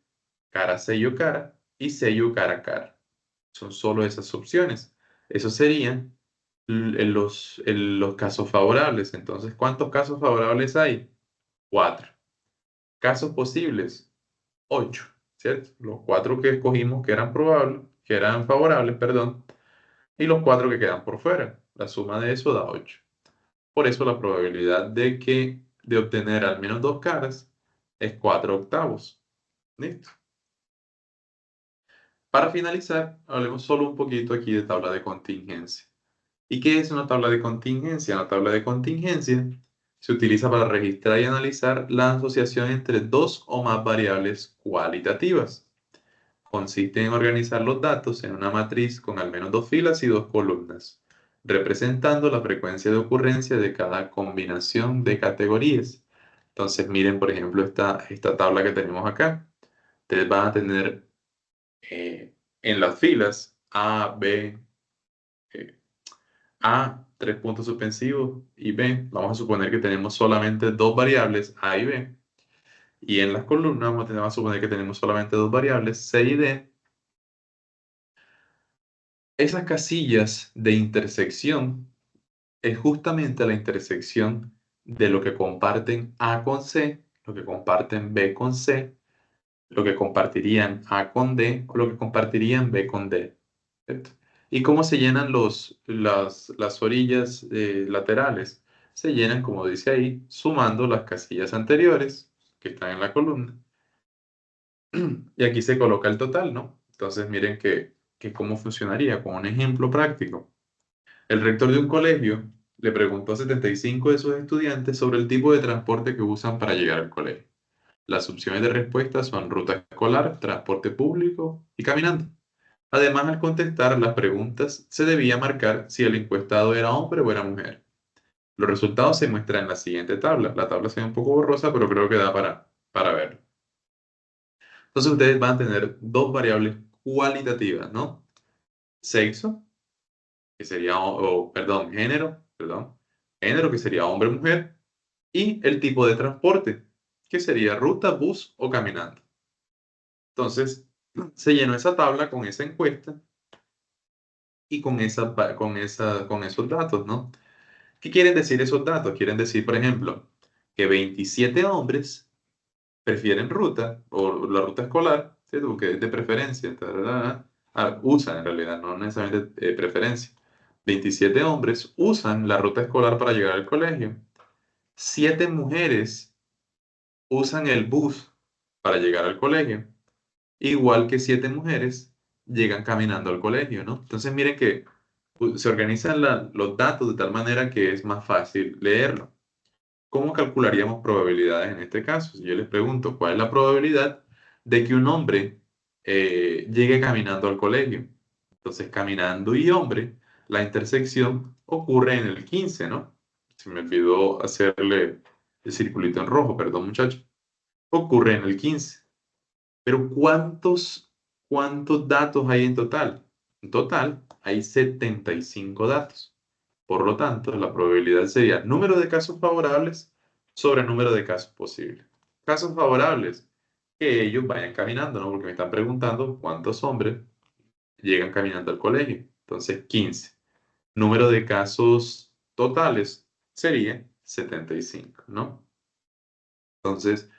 cara y sello, cara, cara. Son solo esas opciones. Esos serían los casos favorables. Entonces, ¿cuántos casos favorables hay? Cuatro. Casos posibles, 8, ¿cierto? Los cuatro que escogimos que eran probables, que eran favorables, perdón, y los cuatro que quedan por fuera. La suma de eso da 8. Por eso la probabilidad de obtener al menos dos caras es 4 octavos. ¿Listo? Para finalizar, hablemos solo un poquito aquí de tabla de contingencia. ¿Y qué es una tabla de contingencia? Una tabla de contingencia se utiliza para registrar y analizar la asociación entre dos o más variables cualitativas. Consiste en organizar los datos en una matriz con al menos dos filas y dos columnas, representando la frecuencia de ocurrencia de cada combinación de categorías. Entonces, miren, por ejemplo, esta tabla que tenemos acá. Ustedes van a tener en las filas A, B, eh, A, tres puntos suspensivos y B. Vamos a suponer que tenemos solamente dos variables, A y B. Y en las columnas vamos a suponer que tenemos solamente dos variables, C y D. Esas casillas de intersección es justamente la intersección de lo que comparten A con C, lo que comparten B con C, lo que compartirían A con D o lo que compartirían B con D. ¿Cierto? ¿Y cómo se llenan las orillas laterales? Se llenan, como dice ahí, sumando las casillas anteriores que están en la columna. Y aquí se coloca el total, ¿no? Entonces miren que cómo funcionaría con un ejemplo práctico. El rector de un colegio le preguntó a 75 de sus estudiantes sobre el tipo de transporte que usan para llegar al colegio. Las opciones de respuesta son ruta escolar, transporte público y caminando. Además, al contestar las preguntas, se debía marcar si el encuestado era hombre o era mujer. Los resultados se muestran en la siguiente tabla. La tabla se ve un poco borrosa, pero creo que da para verlo. Entonces ustedes van a tener dos variables cualitativas, ¿no? Sexo, que sería, perdón, género, que sería hombre o mujer, y el tipo de transporte, que sería ruta, bus o caminando. Entonces, se llenó esa tabla con esa encuesta y con esos datos, ¿no? ¿Qué quieren decir esos datos? Quieren decir, por ejemplo, que 27 hombres prefieren ruta o la ruta escolar, ¿cierto? Porque es de preferencia, tarara. Usan en realidad, no necesariamente preferencia. 27 hombres usan la ruta escolar para llegar al colegio. 7 mujeres usan el bus para llegar al colegio. Igual que 7 mujeres llegan caminando al colegio, ¿no? Entonces miren que se organizan los datos de tal manera que es más fácil leerlo. ¿Cómo calcularíamos probabilidades en este caso? Si yo les pregunto, ¿cuál es la probabilidad de que un hombre llegue caminando al colegio? Entonces, caminando y hombre, la intersección ocurre en el 15, ¿no? Se me olvidó hacerle el circulito en rojo, perdón, muchachos. Ocurre en el 15. Pero ¿cuántos datos hay en total? En total hay 75 datos. Por lo tanto, la probabilidad sería número de casos favorables sobre número de casos posibles. Casos favorables, que ellos vayan caminando, ¿no? Porque me están preguntando cuántos hombres llegan caminando al colegio. Entonces, 15. Número de casos totales sería 75, ¿no? Entonces,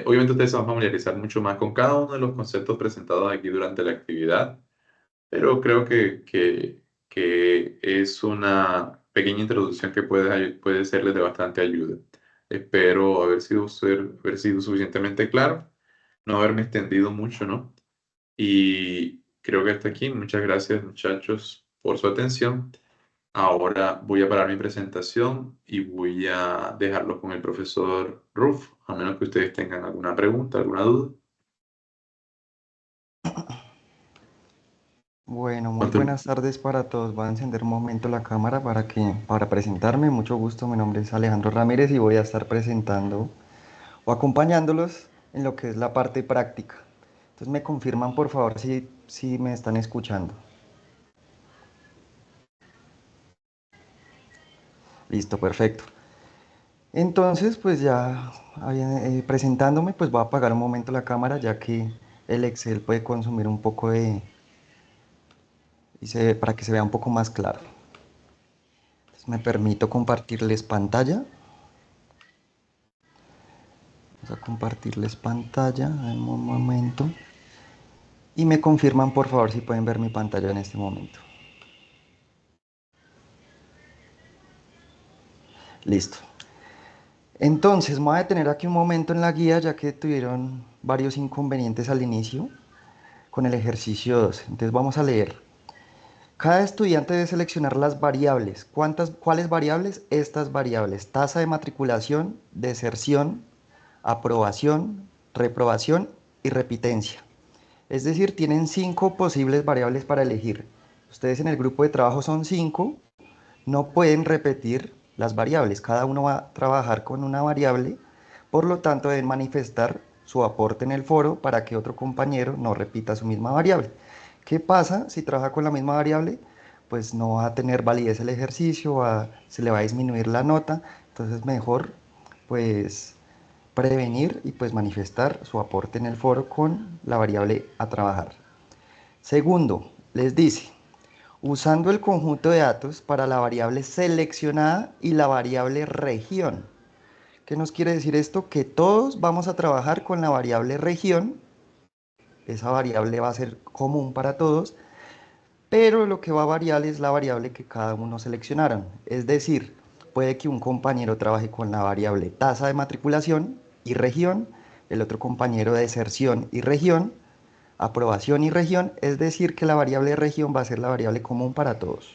obviamente ustedes se van a familiarizar mucho más con cada uno de los conceptos presentados aquí durante la actividad, pero creo que es una pequeña introducción que puede serles de bastante ayuda. Espero haber sido suficientemente claro, no haberme extendido mucho, ¿no? Y creo que hasta aquí. Muchas gracias, muchachos, por su atención. Ahora voy a parar mi presentación y voy a dejarlo con el profesor Ruf, a menos que ustedes tengan alguna pregunta, alguna duda. Bueno, muy Continu- buenas tardes para todos. Voy a encender un momento la cámara para presentarme. Mucho gusto, mi nombre es Alejandro Ramírez y voy a estar presentando o acompañándolos en lo que es la parte práctica. Entonces me confirman por favor si me están escuchando. Listo, perfecto. Entonces, pues ya presentándome, pues voy a apagar un momento la cámara ya que el Excel puede consumir un poco para que se vea un poco más claro. Entonces, me permito compartirles pantalla. Vamos a compartirles pantalla en un momento. Y me confirman por favor si pueden ver mi pantalla en este momento. Listo. Entonces, me voy a detener aquí un momento en la guía ya que tuvieron varios inconvenientes al inicio con el ejercicio 2. Entonces vamos a leer. Cada estudiante debe seleccionar las variables. ¿Cuáles variables? Estas variables. Tasa de matriculación, deserción, aprobación, reprobación y repitencia. Es decir, tienen 5 posibles variables para elegir. Ustedes en el grupo de trabajo son 5. No pueden repetir las variables. Cada uno va a trabajar con una variable. Por lo tanto, deben manifestar su aporte en el foro para que otro compañero no repita su misma variable. ¿Qué pasa si trabaja con la misma variable? Pues no va a tener validez el ejercicio, se le va a disminuir la nota. Entonces, mejor pues prevenir y pues manifestar su aporte en el foro con la variable a trabajar. Segundo, les dice, usando el conjunto de datos para la variable seleccionada y la variable región. ¿Qué nos quiere decir esto? Que todos vamos a trabajar con la variable región. Esa variable va a ser común para todos, pero lo que va a variar es la variable que cada uno seleccionaron. Es decir, puede que un compañero trabaje con la variable tasa de matriculación y región, el otro compañero deserción y región, aprobación y región, es decir, que la variable región va a ser la variable común para todos.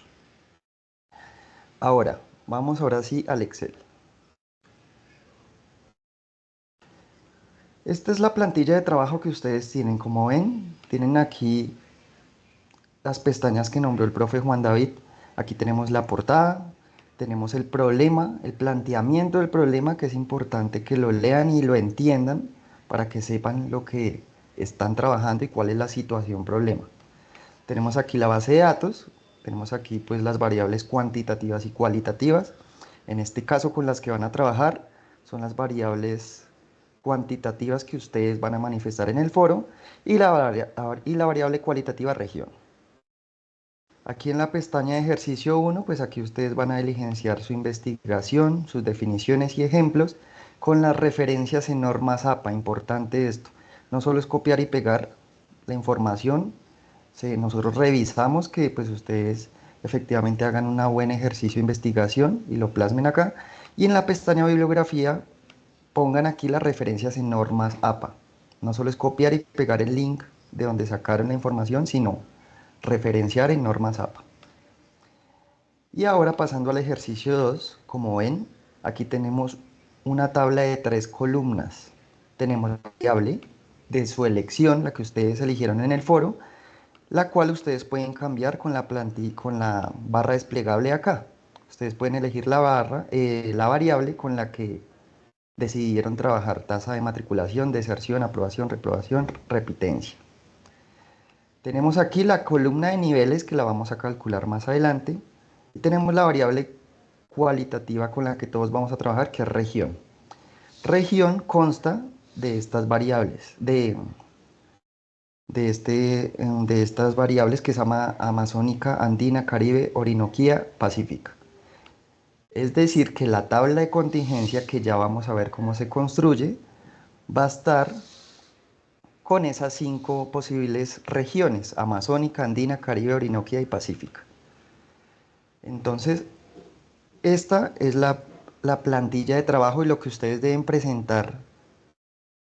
Ahora, vamos ahora sí al Excel. Esta es la plantilla de trabajo que ustedes tienen. Como ven, tienen aquí las pestañas que nombró el profe Juan David. Aquí tenemos la portada, tenemos el problema, el planteamiento del problema, que es importante que lo lean y lo entiendan para que sepan lo que están trabajando y cuál es la situación problema. Tenemos aquí la base de datos, tenemos aquí pues las variables cuantitativas y cualitativas. En este caso con las que van a trabajar son las variables cuantitativas que ustedes van a manifestar en el foro y la variable cualitativa región. Aquí en la pestaña de ejercicio 1, pues aquí ustedes van a diligenciar su investigación, sus definiciones y ejemplos con las referencias en normas APA. Importante esto, no solo es copiar y pegar la información, nosotros revisamos que pues ustedes efectivamente hagan un buen ejercicio de investigación y lo plasmen acá. Y en la pestaña bibliografía pongan aquí las referencias en normas APA. No solo es copiar y pegar el link de donde sacaron la información, sino referenciar en normas APA. Y ahora pasando al ejercicio 2, como ven, aquí tenemos una tabla de 3 columnas. Tenemos la variable de su elección, la que ustedes eligieron en el foro, la cual ustedes pueden cambiar con con la barra desplegable acá. Ustedes pueden elegir la variable con la que decidieron trabajar: tasa de matriculación, deserción, aprobación, reprobación, repitencia. Tenemos aquí la columna de niveles que la vamos a calcular más adelante. Y tenemos la variable cualitativa con la que todos vamos a trabajar, que es región. Región consta de estas variables, de estas variables que se llama amazónica, andina, caribe, orinoquía, pacífica. Es decir, que la tabla de contingencia, que ya vamos a ver cómo se construye, va a estar con esas 5 posibles regiones: amazónica, andina, caribe, orinoquía y pacífica. Entonces, esta es la plantilla de trabajo, y lo que ustedes deben presentar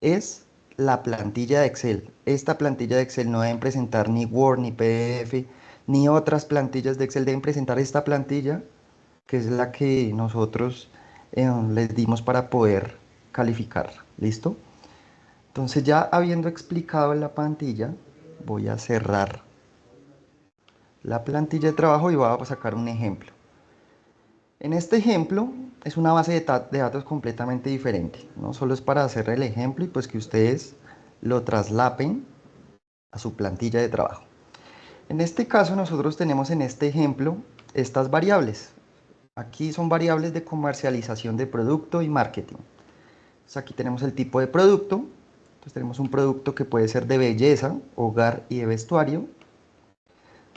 es la plantilla de Excel. Esta plantilla de Excel no deben presentar ni Word, ni PDF, ni otras plantillas de Excel. Deben presentar esta plantilla, que es la que nosotros les dimos para poder calificar. ¿Listo? Entonces, ya habiendo explicado en la plantilla, voy a cerrar la plantilla de trabajo y voy a sacar un ejemplo. En este ejemplo es una base de datos completamente diferente, ¿no? Solo es para hacer el ejemplo y pues que ustedes lo traslapen a su plantilla de trabajo. En este caso nosotros tenemos en este ejemplo estas variables. Aquí son variables de comercialización de producto y marketing. Entonces aquí tenemos el tipo de producto. Entonces tenemos un producto que puede ser de belleza, hogar y de vestuario.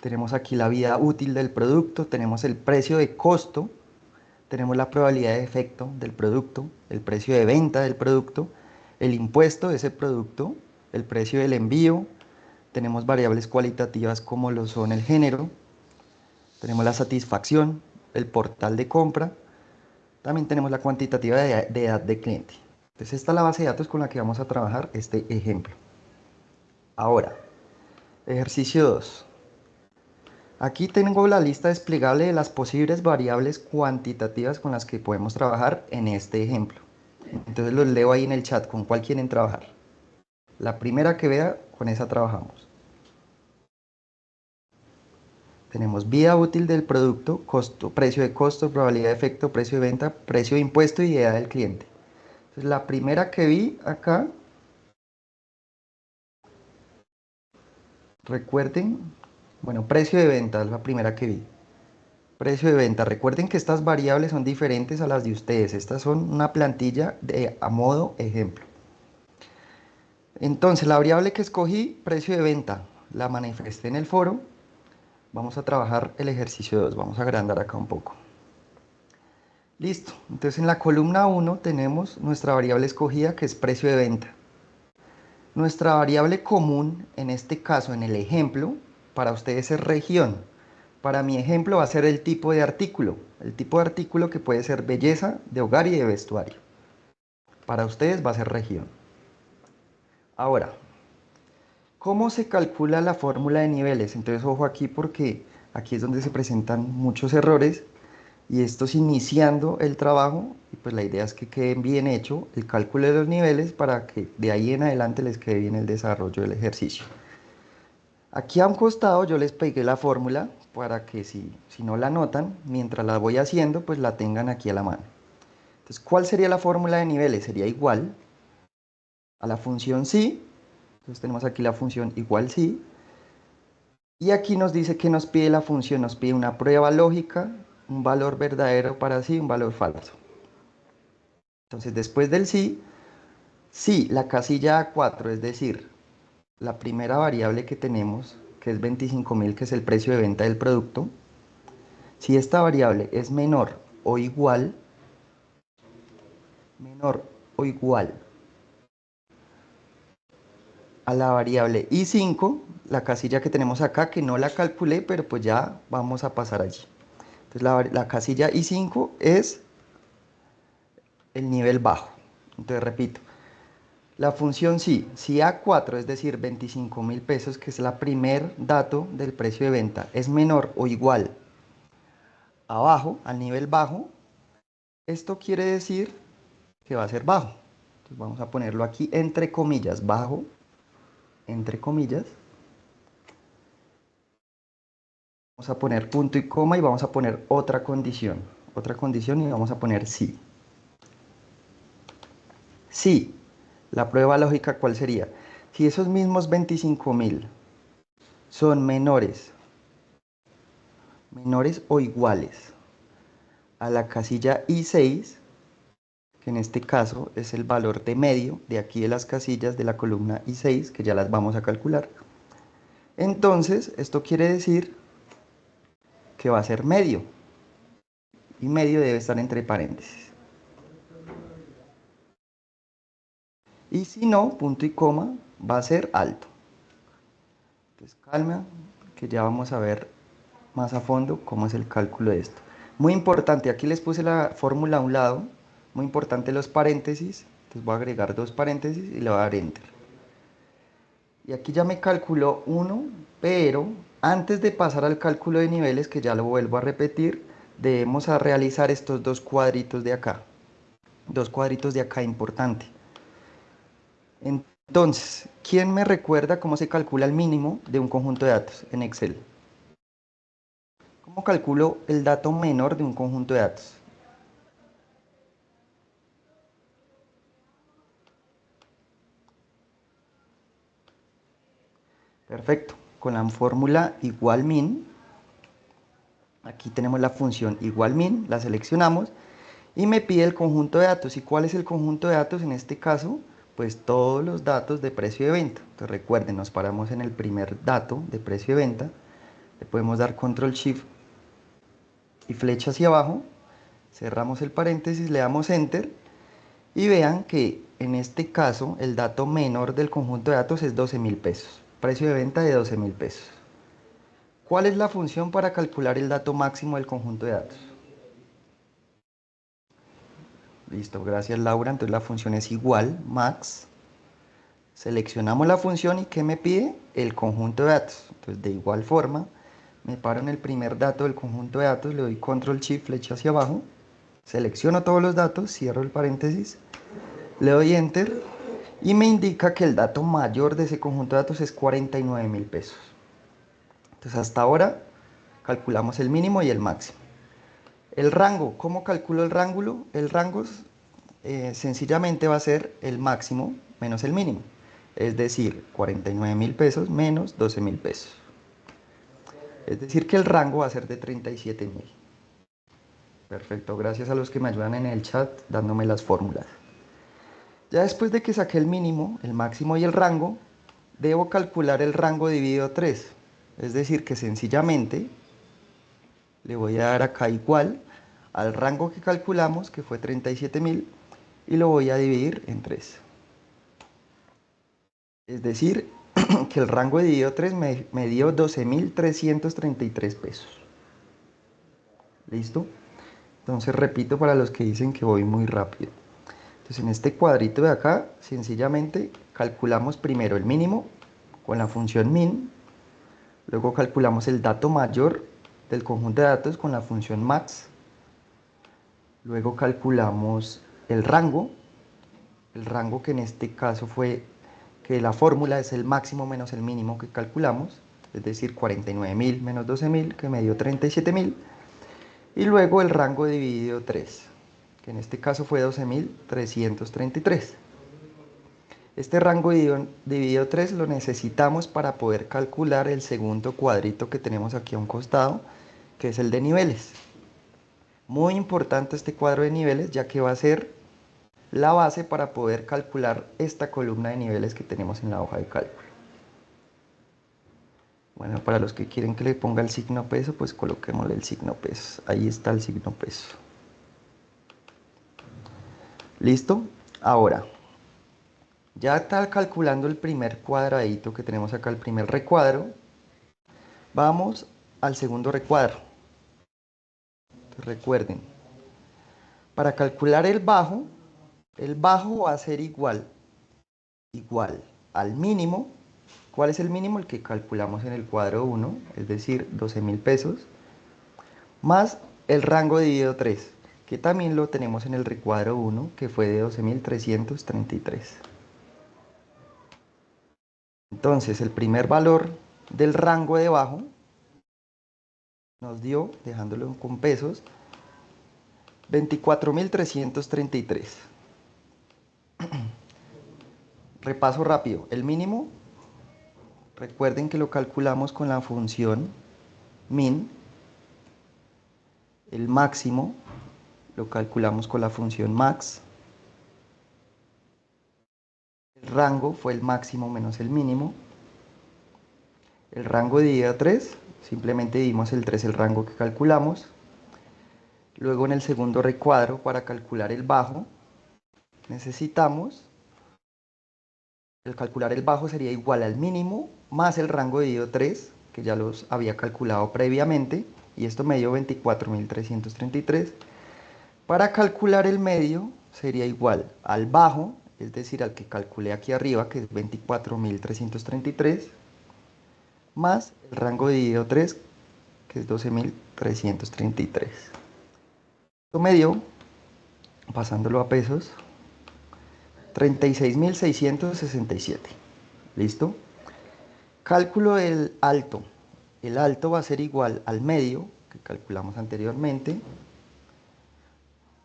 Tenemos aquí la vida útil del producto, tenemos el precio de costo, tenemos la probabilidad de efecto del producto, el precio de venta del producto, el impuesto de ese producto, el precio del envío. Tenemos variables cualitativas como lo son el género, tenemos la satisfacción, el portal de compra, también tenemos la cuantitativa de edad de cliente. Entonces esta es la base de datos con la que vamos a trabajar este ejemplo. Ahora, ejercicio 2. Aquí tengo la lista desplegable de las posibles variables cuantitativas con las que podemos trabajar en este ejemplo. Entonces los leo ahí en el chat con cuál quieren trabajar. La primera que vea, con esa trabajamos. Tenemos vida útil del producto, costo, precio de costo, probabilidad de efecto, precio de venta, precio de impuesto y edad del cliente. Entonces la primera que vi acá, recuerden, bueno, precio de venta es la primera que vi. Precio de venta. Recuerden que estas variables son diferentes a las de ustedes. Estas son una plantilla a modo ejemplo. Entonces, la variable que escogí, precio de venta, la manifesté en el foro. Vamos a trabajar el ejercicio 2. Vamos a agrandar acá un poco. Listo. Entonces, en la columna 1 tenemos nuestra variable escogida, que es precio de venta. Nuestra variable común, en este caso, en el ejemplo, para ustedes es región. Para mi ejemplo va a ser el tipo de artículo. El tipo de artículo, que puede ser belleza, de hogar y de vestuario. Para ustedes va a ser región. Ahora, ¿cómo se calcula la fórmula de niveles? Entonces, ojo aquí, porque aquí es donde se presentan muchos errores. Y esto es iniciando el trabajo. Y pues la idea es que quede bien hecho el cálculo de los niveles para que de ahí en adelante les quede bien el desarrollo del ejercicio. Aquí a un costado yo les pegué la fórmula para que si no la notan, mientras la voy haciendo, pues la tengan aquí a la mano. Entonces, ¿cuál sería la fórmula de niveles? Sería igual a la función psi Entonces tenemos aquí la función igual sí. Y aquí nos dice que nos pide la función, nos pide una prueba lógica, un valor verdadero para sí, un valor falso. Entonces después del sí, sí, la casilla A4, es decir, la primera variable que tenemos, que es 25.000, que es el precio de venta del producto, si esta variable es menor o igual a la variable I5, la casilla que tenemos acá, que no la calculé, pero pues ya vamos a pasar allí. Entonces la casilla I5 es el nivel bajo. Entonces repito, la función sí, si A4, es decir, 25.000 pesos, que es la primer dato del precio de venta, es menor o igual abajo, al nivel bajo, esto quiere decir que va a ser bajo. Entonces vamos a ponerlo aquí entre comillas, bajo, entre comillas. Vamos a poner punto y coma y vamos a poner otra condición y vamos a poner sí. Sí, la prueba lógica, ¿cuál sería? Si esos mismos 25.000 son menores o iguales a la casilla I6, que en este caso es el valor de medio de aquí de las casillas de la columna I6, que ya las vamos a calcular. Entonces, esto quiere decir que va a ser medio, y medio debe estar entre paréntesis. Y si no, punto y coma va a ser alto. Entonces, calma, que ya vamos a ver más a fondo cómo es el cálculo de esto. Muy importante, aquí les puse la fórmula a un lado, muy importante los paréntesis, entonces voy a agregar dos paréntesis y le voy a dar enter. Y aquí ya me calculó uno, pero antes de pasar al cálculo de niveles, que ya lo vuelvo a repetir, debemos a realizar estos dos cuadritos de acá. Dos cuadritos de acá importante. Entonces, ¿quién me recuerda cómo se calcula el mínimo de un conjunto de datos en Excel? ¿Cómo calculo el dato menor de un conjunto de datos? Perfecto. Con la fórmula igual min, aquí tenemos la función igual min, la seleccionamos y me pide el conjunto de datos. ¿Y cuál es el conjunto de datos en este caso? Pues todos los datos de precio de venta. Entonces recuerden, nos paramos en el primer dato de precio de venta, le podemos dar control shift y flecha hacia abajo, cerramos el paréntesis, le damos enter y vean que en este caso el dato menor del conjunto de datos es 12.000 pesos, precio de venta de 12.000 pesos. ¿Cuál es la función para calcular el dato máximo del conjunto de datos? Listo, gracias Laura. Entonces la función es igual, max. Seleccionamos la función y ¿qué me pide? El conjunto de datos. Entonces de igual forma, me paro en el primer dato del conjunto de datos, le doy control shift, flecha hacia abajo, selecciono todos los datos, cierro el paréntesis, le doy enter y me indica que el dato mayor de ese conjunto de datos es 49.000 pesos. Entonces hasta ahora calculamos el mínimo y el máximo. El rango, ¿cómo calculo el rango? El rango sencillamente va a ser el máximo menos el mínimo. Es decir, 49.000 pesos menos 12.000 pesos. Es decir, que el rango va a ser de 37.000. Perfecto, gracias a los que me ayudan en el chat dándome las fórmulas. Ya después de que saqué el mínimo, el máximo y el rango, debo calcular el rango dividido 3. Es decir, que sencillamente le voy a dar acá igual al rango que calculamos, que fue 37.000, y lo voy a dividir en 3. Es decir, que el rango dividido 3 me dio 12.333 pesos. ¿Listo? Entonces repito para los que dicen que voy muy rápido. Entonces en este cuadrito de acá, sencillamente calculamos primero el mínimo con la función min, luego calculamos el dato mayor del conjunto de datos con la función max, luego calculamos el rango que en este caso fue que la fórmula es el máximo menos el mínimo que calculamos, es decir, 49.000 menos 12.000, que me dio 37.000, y luego el rango dividido 3, que en este caso fue 12.333. Este rango dividido 3 lo necesitamos para poder calcular el segundo cuadrito que tenemos aquí a un costado, que es el de niveles. Muy importante este cuadro de niveles, ya que va a ser la base para poder calcular esta columna de niveles que tenemos en la hoja de cálculo. Bueno, para los que quieren que le ponga el signo peso, pues coloquémosle el signo peso. Ahí está el signo peso. ¿Listo? Ahora, ya está calculando el primer cuadradito que tenemos acá, el primer recuadro. Vamos al segundo recuadro. Entonces, recuerden, para calcular el bajo va a ser igual al mínimo. ¿Cuál es el mínimo? El que calculamos en el cuadro 1, es decir, 12.000 pesos, más el rango dividido 3, que también lo tenemos en el recuadro 1, que fue de 12.333. Entonces, el primer valor del rango de bajo nos dio, dejándolo con pesos, 24.333. Repaso rápido. El mínimo, recuerden que lo calculamos con la función min. El máximo lo calculamos con la función max. El rango fue el máximo menos el mínimo. El rango dividido a 3, simplemente dimos el 3 el rango que calculamos. Luego en el segundo recuadro, para calcular el bajo, necesitamos, el calcular el bajo sería igual al mínimo más el rango dividido 3, que ya los había calculado previamente, y esto me dio 24.333. Para calcular el medio sería igual al bajo, es decir, al que calculé aquí arriba, que es 24.333, más el rango dividido 3, que es 12.333. Esto me dio, pasándolo a pesos, 36.667. ¿Listo? Cálculo del alto. El alto va a ser igual al medio, que calculamos anteriormente,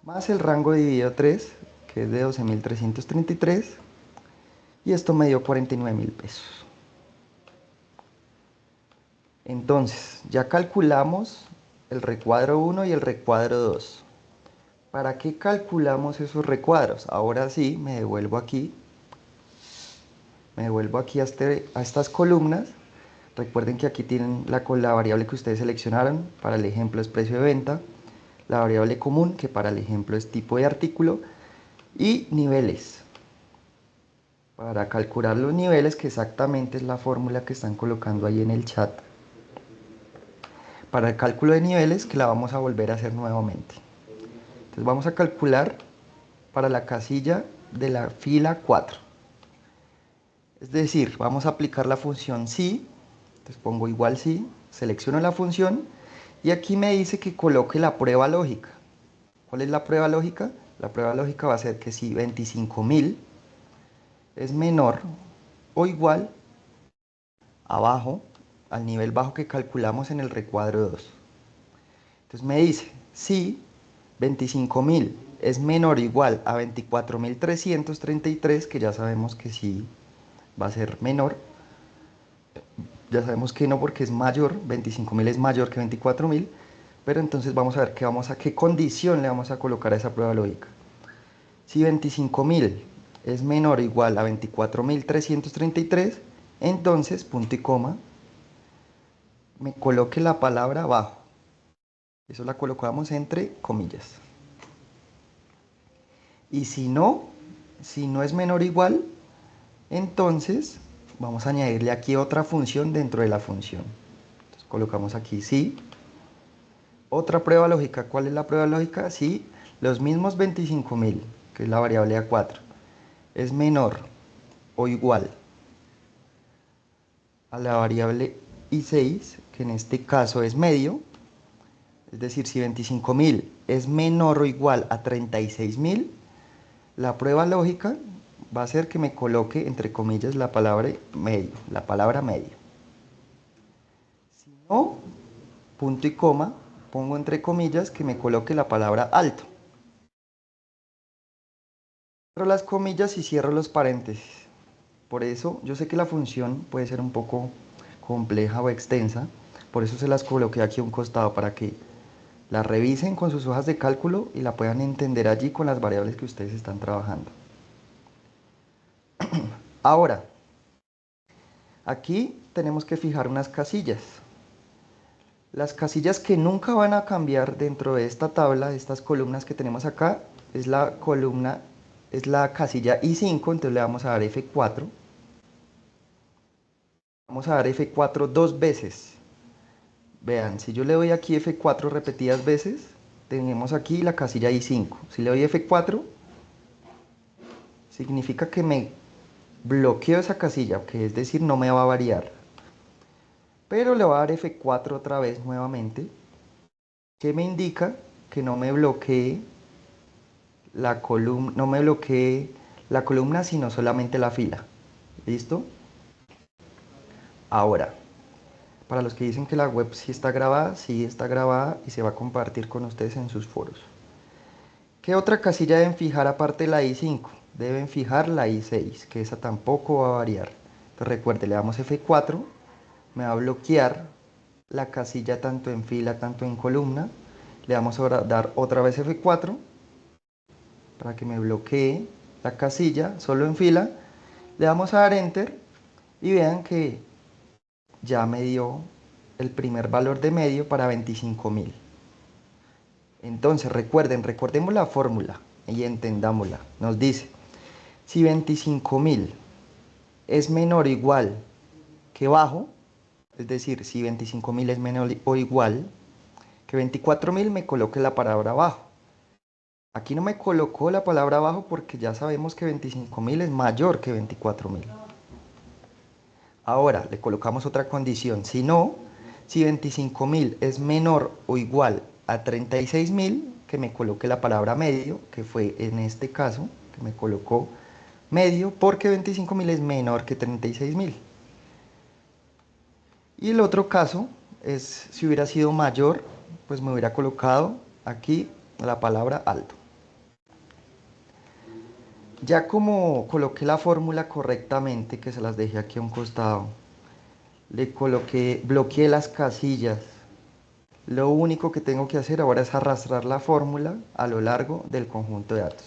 más el rango dividido 3, que es de 12.333, y esto me dio 49.000 pesos. Entonces, ya calculamos el recuadro 1 y el recuadro 2. ¿Para qué calculamos esos recuadros? Ahora sí, me devuelvo aquí a estas columnas. Recuerden que aquí tienen la variable que ustedes seleccionaron. Para el ejemplo es precio de venta. La variable común, que para el ejemplo es tipo de artículo. Y niveles. Para calcular los niveles, que exactamente es la fórmula que están colocando ahí en el chat. Para el cálculo de niveles, que la vamos a volver a hacer nuevamente. Entonces vamos a calcular para la casilla de la fila 4. Es decir, vamos a aplicar la función si. Entonces pongo igual si, selecciono la función y aquí me dice que coloque la prueba lógica. ¿Cuál es la prueba lógica? La prueba lógica va a ser que si 25.000 es menor o igual abajo al nivel bajo que calculamos en el recuadro 2. Entonces me dice si 25.000 es menor o igual a 24.333, que ya sabemos que sí va a ser menor. Ya sabemos que no, porque es mayor, 25.000 es mayor que 24.000, pero entonces vamos a ver qué condición le vamos a colocar a esa prueba lógica. Si 25.000 es menor o igual a 24.333, entonces, punto y coma, me coloque la palabra bajo. Eso la colocamos entre comillas. Y si no es menor o igual, entonces vamos a añadirle aquí otra función dentro de la función. Entonces colocamos aquí sí. Otra prueba lógica. ¿Cuál es la prueba lógica? Si los mismos 25.000, que es la variable A4, es menor o igual a la variable I6, que en este caso es medio. Es decir, si 25.000 es menor o igual a 36.000, la prueba lógica va a ser que me coloque entre comillas la palabra medio. Si no, punto y coma, pongo entre comillas que me coloque la palabra alto. Cierro las comillas y cierro los paréntesis. Por eso yo sé que la función puede ser un poco compleja o extensa, por eso se las coloqué aquí a un costado para que la revisen con sus hojas de cálculo y la puedan entender allí con las variables que ustedes están trabajando. Ahora, aquí tenemos que fijar unas casillas. Las casillas que nunca van a cambiar dentro de esta tabla, de estas columnas que tenemos acá, es la columna, es la casilla I5, entonces le vamos a dar F4. Vamos a dar F4 dos veces. Vean, si yo le doy aquí F4 repetidas veces, tenemos aquí la casilla I5. Si le doy F4, significa que me bloqueo esa casilla, que es decir, no me va a variar. Pero le voy a dar F4 otra vez nuevamente, que me indica que no me bloquee la columna, no me bloquee la columna, sino solamente la fila. ¿Listo? Ahora, para los que dicen que la web sí está grabada y se va a compartir con ustedes en sus foros. ¿Qué otra casilla deben fijar aparte de la I5? Deben fijar la I6, que esa tampoco va a variar. Entonces recuerde, le damos F4, me va a bloquear la casilla tanto en fila, tanto en columna. Le vamos a dar otra vez F4 para que me bloquee la casilla solo en fila. Le vamos a dar Enter y vean que ya me dio el primer valor de medio para 25.000. Entonces recordemos la fórmula y entendámosla. Nos dice, si 25.000 es menor o igual que bajo, es decir, si 25.000 es menor o igual que 24.000, me coloque la palabra bajo. Aquí no me colocó la palabra bajo porque ya sabemos que 25.000 es mayor que 24.000. Ahora le colocamos otra condición. Si no, si 25.000 es menor o igual a 36.000, que me coloque la palabra medio, que fue en este caso, que me colocó medio, porque 25.000 es menor que 36.000. Y el otro caso es si hubiera sido mayor, pues me hubiera colocado aquí la palabra alto. Ya como coloqué la fórmula correctamente, que se las dejé aquí a un costado, le coloqué, bloqueé las casillas. Lo único que tengo que hacer ahora es arrastrar la fórmula a lo largo del conjunto de datos.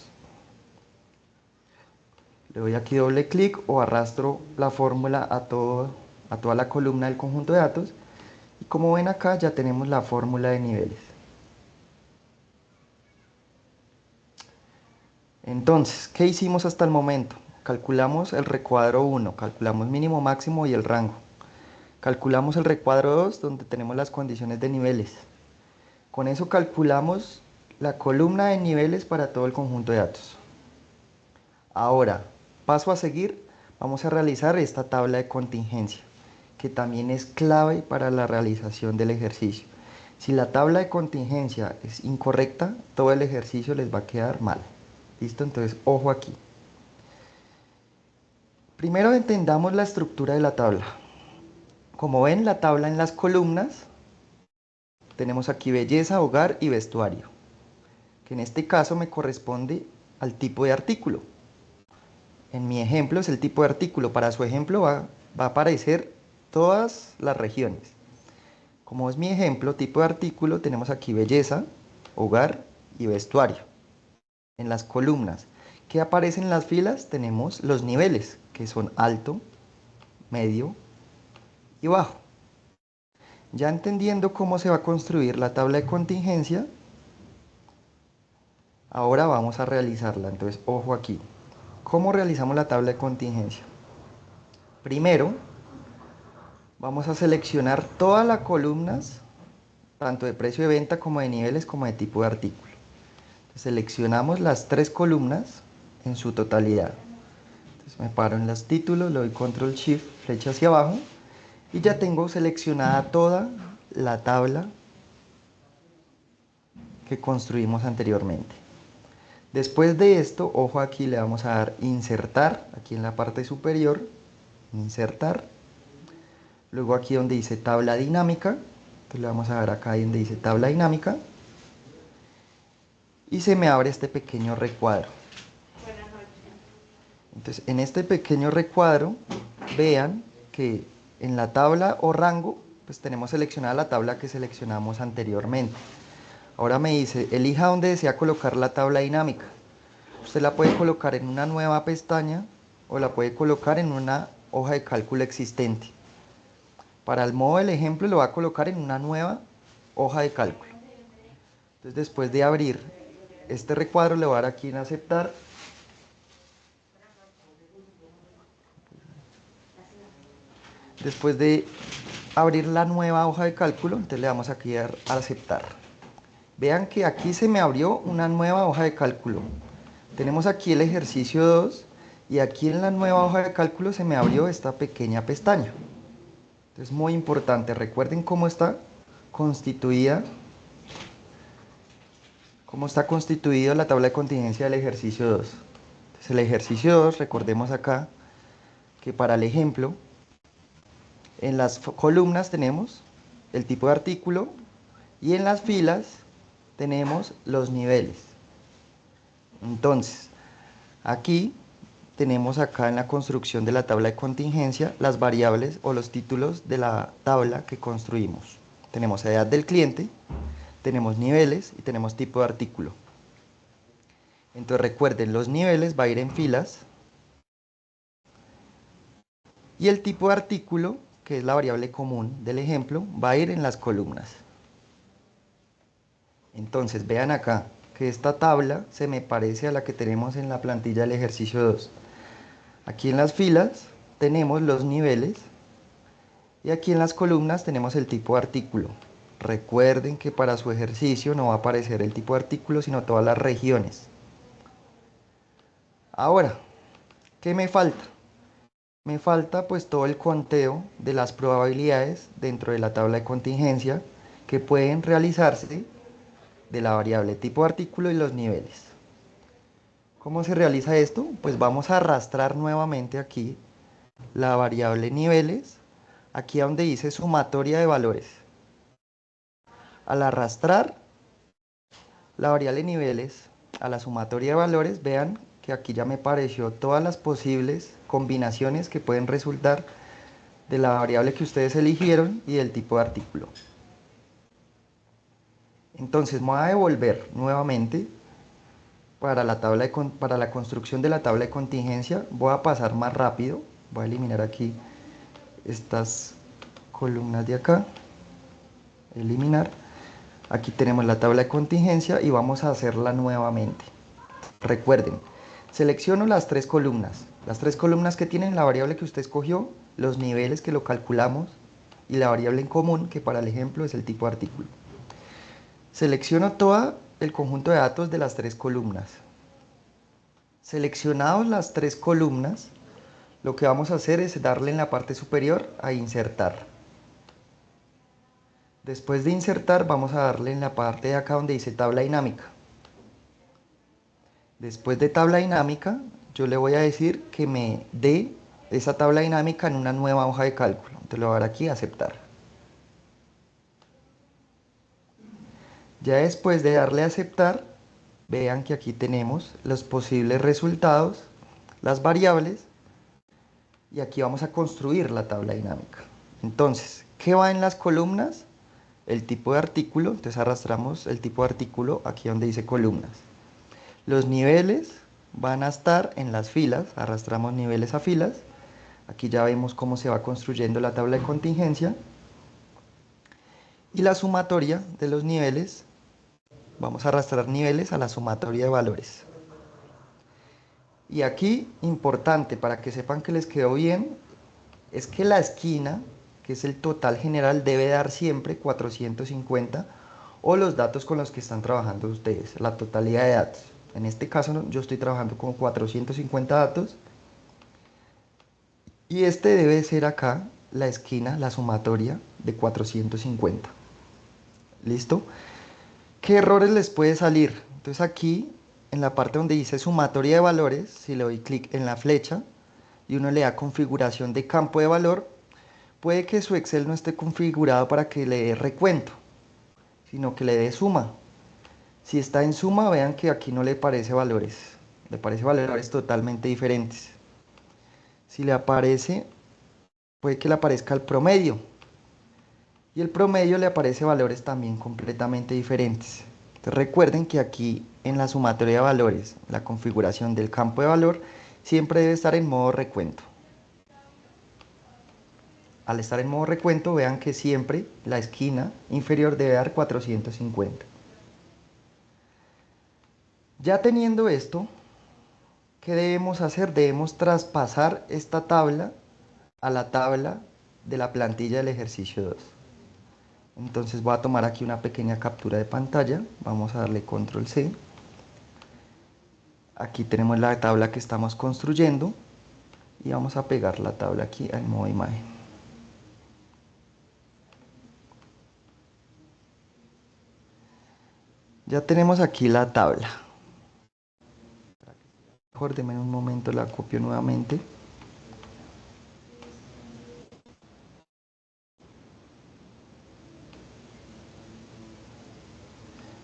Le doy aquí doble clic o arrastro la fórmula a toda la columna del conjunto de datos. Y como ven acá ya tenemos la fórmula de niveles. Entonces, ¿qué hicimos hasta el momento? Calculamos el recuadro 1, calculamos mínimo, máximo y el rango. Calculamos el recuadro 2, donde tenemos las condiciones de niveles. Con eso calculamos la columna de niveles para todo el conjunto de datos. Ahora, paso a seguir, vamos a realizar esta tabla de contingencia, que también es clave para la realización del ejercicio. Si la tabla de contingencia es incorrecta, todo el ejercicio les va a quedar mal. ¿Listo? Entonces, ojo aquí. Primero entendamos la estructura de la tabla. Como ven, la tabla en las columnas, tenemos aquí belleza, hogar y vestuario, que en este caso me corresponde al tipo de artículo. En mi ejemplo es el tipo de artículo, para su ejemplo va a aparecer todas las regiones. Como es mi ejemplo, tipo de artículo, tenemos aquí belleza, hogar y vestuario. En las columnas que aparecen en las filas tenemos los niveles, que son alto, medio y bajo. Ya entendiendo cómo se va a construir la tabla de contingencia, ahora vamos a realizarla. Entonces, ojo aquí. ¿Cómo realizamos la tabla de contingencia? Primero, vamos a seleccionar todas las columnas, tanto de precio de venta como de niveles como de tipo de artículo. Seleccionamos las tres columnas en su totalidad. Entonces me paro en los títulos, le doy control shift, flecha hacia abajo y ya tengo seleccionada toda la tabla que construimos anteriormente. Después de esto, ojo aquí, le vamos a dar insertar, aquí en la parte superior, insertar. Luego aquí donde dice tabla dinámica, entonces le vamos a dar acá donde dice tabla dinámica. Y se me abre este pequeño recuadro. Entonces, en este pequeño recuadro, vean que en la tabla o rango, pues tenemos seleccionada la tabla que seleccionamos anteriormente. Ahora me dice, elija dónde desea colocar la tabla dinámica. Usted la puede colocar en una nueva pestaña o la puede colocar en una hoja de cálculo existente. Para el modo del ejemplo lo va a colocar en una nueva hoja de cálculo. Entonces, después de abrir este recuadro, le voy a dar aquí en aceptar. Después de abrir la nueva hoja de cálculo, entonces le damos aquí a aceptar. Vean que aquí se me abrió una nueva hoja de cálculo. Tenemos aquí el ejercicio 2 y aquí en la nueva hoja de cálculo se me abrió esta pequeña pestaña. Entonces, muy importante, recuerden cómo está constituida la tabla de contingencia del ejercicio 2. Entonces, el ejercicio 2, recordemos acá que para el ejemplo, en las columnas tenemos el tipo de artículo y en las filas tenemos los niveles. Entonces, aquí tenemos acá en la construcción de la tabla de contingencia las variables o los títulos de la tabla que construimos. Tenemos edad del cliente, tenemos niveles y tenemos tipo de artículo. Entonces recuerden, los niveles va a ir en filas y el tipo de artículo, que es la variable común del ejemplo, va a ir en las columnas. Entonces vean acá que esta tabla se me parece a la que tenemos en la plantilla del ejercicio 2. Aquí en las filas tenemos los niveles y aquí en las columnas tenemos el tipo de artículo. Recuerden que para su ejercicio no va a aparecer el tipo de artículo, sino todas las regiones. Ahora, ¿qué me falta? Me falta pues todo el conteo de las probabilidades dentro de la tabla de contingencia que pueden realizarse de la variable tipo de artículo y los niveles. ¿Cómo se realiza esto? Pues vamos a arrastrar nuevamente aquí la variable niveles, aquí donde dice sumatoria de valores. Al arrastrar la variable niveles a la sumatoria de valores, vean que aquí ya me apareció todas las posibles combinaciones que pueden resultar de la variable que ustedes eligieron y del tipo de artículo. Entonces me voy a devolver nuevamente para la construcción de la tabla de contingencia. Voy a pasar más rápido, voy a eliminar aquí estas columnas de acá, eliminar. Aquí tenemos la tabla de contingencia y vamos a hacerla nuevamente. Recuerden, selecciono las tres columnas que tienen la variable que usted escogió, los niveles que lo calculamos y la variable en común, que para el ejemplo es el tipo de artículo. Selecciono todo el conjunto de datos de las tres columnas. Seleccionados las tres columnas, lo que vamos a hacer es darle en la parte superior a insertar. Después de insertar, vamos a darle en la parte de acá donde dice tabla dinámica. Después de tabla dinámica, yo le voy a decir que me dé esa tabla dinámica en una nueva hoja de cálculo. Entonces le voy a dar aquí a aceptar. Ya después de darle a aceptar, vean que aquí tenemos los posibles resultados, las variables, y aquí vamos a construir la tabla dinámica. Entonces, ¿qué va en las columnas? El tipo de artículo, entonces arrastramos el tipo de artículo aquí donde dice columnas. Los niveles van a estar en las filas, arrastramos niveles a filas. Aquí ya vemos cómo se va construyendo la tabla de contingencia. Y la sumatoria de los niveles, vamos a arrastrar niveles a la sumatoria de valores. Y aquí, importante para que sepan que les quedó bien, es que la esquina, que es el total general, debe dar siempre 450 o los datos con los que están trabajando ustedes, la totalidad de datos. En este caso yo estoy trabajando con 450 datos y este debe ser acá la esquina, la sumatoria de 450. ¿Listo? ¿Qué errores les puede salir? Entonces aquí en la parte donde dice sumatoria de valores, si le doy clic en la flecha y uno le da configuración de campo de valor, puede que su Excel no esté configurado para que le dé recuento, sino que le dé suma. Si está en suma, vean que aquí no le parece valores, le parece valores totalmente diferentes. Si le aparece, puede que le aparezca el promedio. Y el promedio le aparece valores también completamente diferentes. Entonces recuerden que aquí en la sumatoria de valores, la configuración del campo de valor siempre debe estar en modo recuento. Al estar en modo recuento, vean que siempre la esquina inferior debe dar 450. Ya teniendo esto, ¿qué debemos hacer? Debemos traspasar esta tabla a la tabla de la plantilla del ejercicio 2. Entonces voy a tomar aquí una pequeña captura de pantalla. Vamos a darle control C. Aquí tenemos la tabla que estamos construyendo y vamos a pegar la tabla aquí en modo imagen. Ya tenemos aquí la tabla. Mejor denme un momento, la copio nuevamente.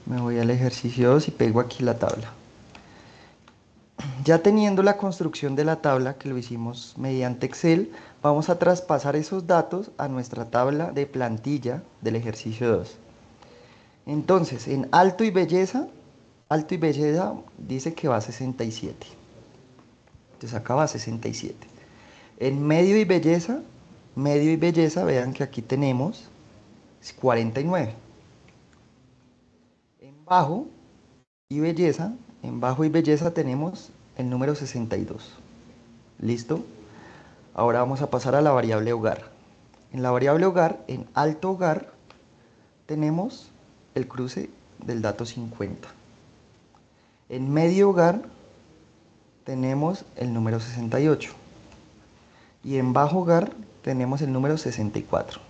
Me voy al ejercicio 2 y pego aquí la tabla. Ya teniendo la construcción de la tabla, que lo hicimos mediante Excel, vamos a traspasar esos datos a nuestra tabla de plantilla del ejercicio 2. Entonces, en alto y belleza dice que va a 67. Entonces acá va a 67. En medio y belleza, vean que aquí tenemos 49. En bajo y belleza, en bajo y belleza tenemos el número 62. ¿Listo? Ahora vamos a pasar a la variable hogar. En la variable hogar, en alto hogar, tenemos el cruce del dato 50. En medio hogar tenemos el número 68. Y en bajo hogar tenemos el número 64.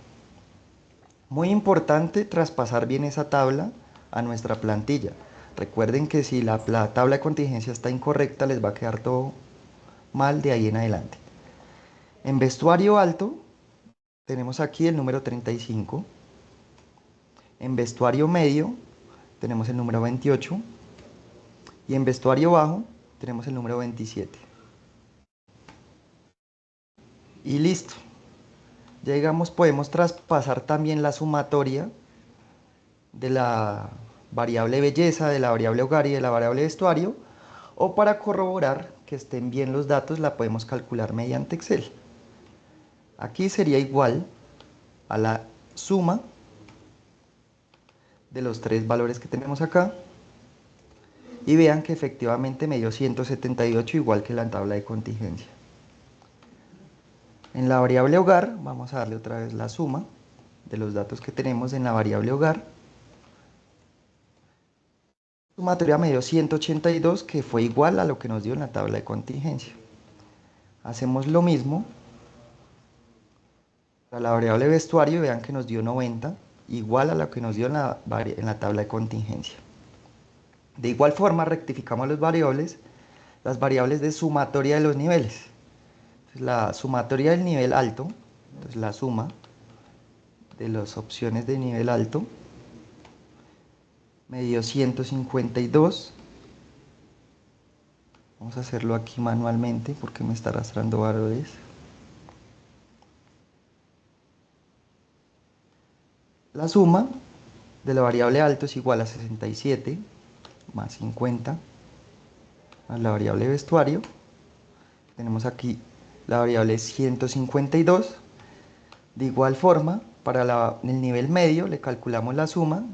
Muy importante traspasar bien esa tabla a nuestra plantilla. Recuerden que si la tabla de contingencia está incorrecta, les va a quedar todo mal de ahí en adelante. En vestuario alto tenemos aquí el número 35. En vestuario medio tenemos el número 28. Y en vestuario bajo tenemos el número 27. Y listo. Ya digamos, podemos traspasar también la sumatoria de la variable belleza, de la variable hogar y de la variable vestuario. O para corroborar que estén bien los datos, la podemos calcular mediante Excel. Aquí sería igual a la suma de los tres valores que tenemos acá. Y vean que efectivamente me dio 178 igual que la tabla de contingencia. En la variable hogar vamos a darle otra vez la suma de los datos que tenemos en la variable hogar. Sumatoria me dio 182 que fue igual a lo que nos dio en la tabla de contingencia. Hacemos lo mismo para la variable vestuario y vean que nos dio 90 igual a lo que nos dio en la tabla de contingencia. De igual forma rectificamos las variables de sumatoria de los niveles. Entonces, la sumatoria del nivel alto, entonces la suma de las opciones de nivel alto, me dio 152. Vamos a hacerlo aquí manualmente porque me está arrastrando valores. La suma de la variable alto es igual a 67 más 50 más la variable vestuario. Tenemos aquí la variable 152. De igual forma, para el nivel medio le calculamos la suma.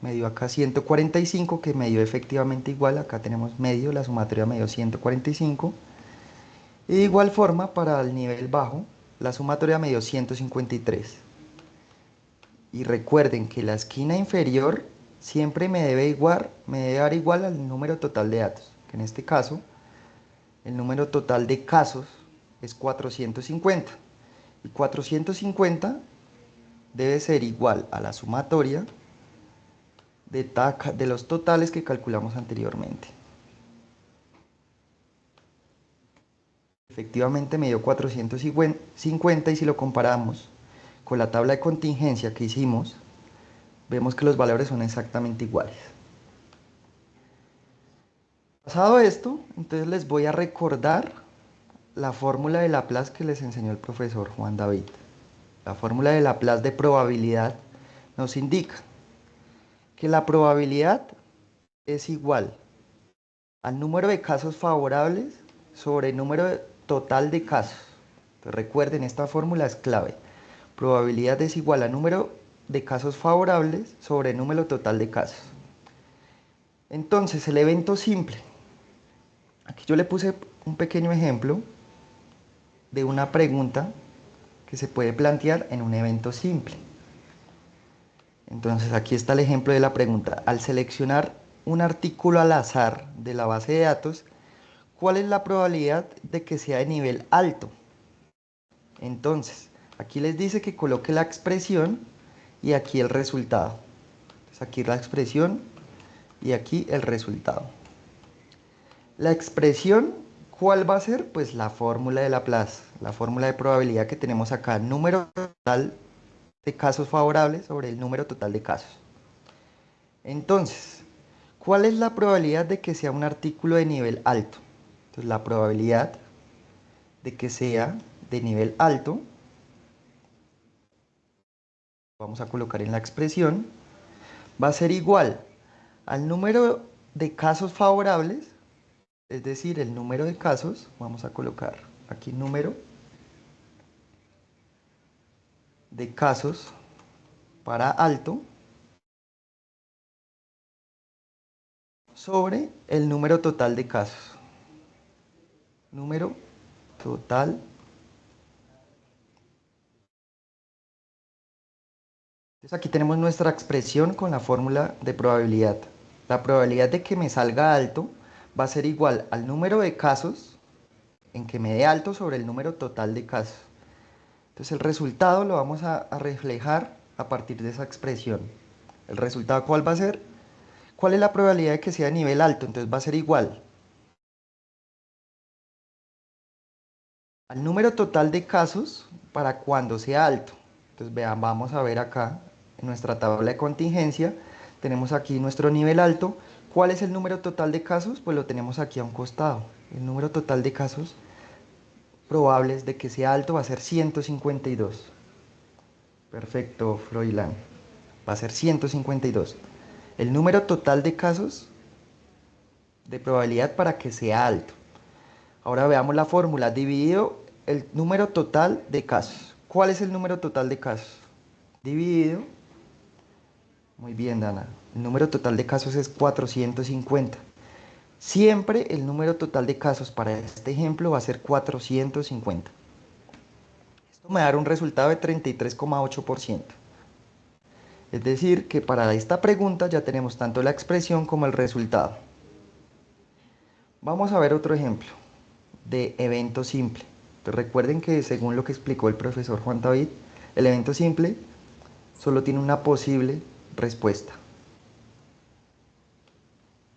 Me dio acá 145 que me dio efectivamente igual. Acá tenemos medio, la sumatoria me dio 145. Y de igual forma para el nivel bajo, la sumatoria me dio 153. Y recuerden que la esquina inferior siempre me debe dar igual al número total de datos. Que en este caso, el número total de casos es 450. Y 450 debe ser igual a la sumatoria de los totales que calculamos anteriormente. Efectivamente me dio 450 y si lo comparamos con la tabla de contingencia que hicimos, vemos que los valores son exactamente iguales. Pasado esto, entonces les voy a recordar la fórmula de Laplace que les enseñó el profesor Juan David. La fórmula de Laplace de probabilidad nos indica que la probabilidad es igual al número de casos favorables sobre el número total de casos. Entonces, recuerden, esta fórmula es clave. Probabilidad es igual al número de casos favorables sobre el número total de casos. Entonces, el evento simple. Aquí yo le puse un pequeño ejemplo de una pregunta que se puede plantear en un evento simple. Entonces, aquí está el ejemplo de la pregunta. Al seleccionar un artículo al azar de la base de datos, ¿cuál es la probabilidad de que sea de nivel alto? Entonces, aquí les dice que coloque la expresión y aquí el resultado. Entonces, aquí la expresión y aquí el resultado. La expresión, ¿cuál va a ser? Pues la fórmula de Laplace, la fórmula de probabilidad que tenemos acá, número total de casos favorables sobre el número total de casos. Entonces, ¿cuál es la probabilidad de que sea un artículo de nivel alto? Entonces, la probabilidad de que sea de nivel alto, vamos a colocar en la expresión, va a ser igual al número de casos favorables, es decir, el número de casos, vamos a colocar aquí número de casos para alto sobre el número total de casos. Número total. Entonces aquí tenemos nuestra expresión con la fórmula de probabilidad. La probabilidad de que me salga alto va a ser igual al número de casos en que me dé alto sobre el número total de casos. Entonces el resultado lo vamos a reflejar a partir de esa expresión. ¿El resultado cuál va a ser? ¿Cuál es la probabilidad de que sea de nivel alto? Entonces va a ser igual al número total de casos para cuando sea alto. Entonces vean, vamos a ver acá en nuestra tabla de contingencia, tenemos aquí nuestro nivel alto. ¿Cuál es el número total de casos? Pues lo tenemos aquí a un costado. El número total de casos probables de que sea alto va a ser 152. Perfecto, Froilán. Va a ser 152. El número total de casos de probabilidad para que sea alto. Ahora veamos la fórmula, dividido el número total de casos. ¿Cuál es el número total de casos? Dividido, muy bien, Dana, el número total de casos es 450. Siempre el número total de casos para este ejemplo va a ser 450. Esto me dará un resultado de 33,8%. Es decir, que para esta pregunta ya tenemos tanto la expresión como el resultado. Vamos a ver otro ejemplo de evento simple. Entonces, recuerden que según lo que explicó el profesor Juan David, el evento simple solo tiene una posible respuesta.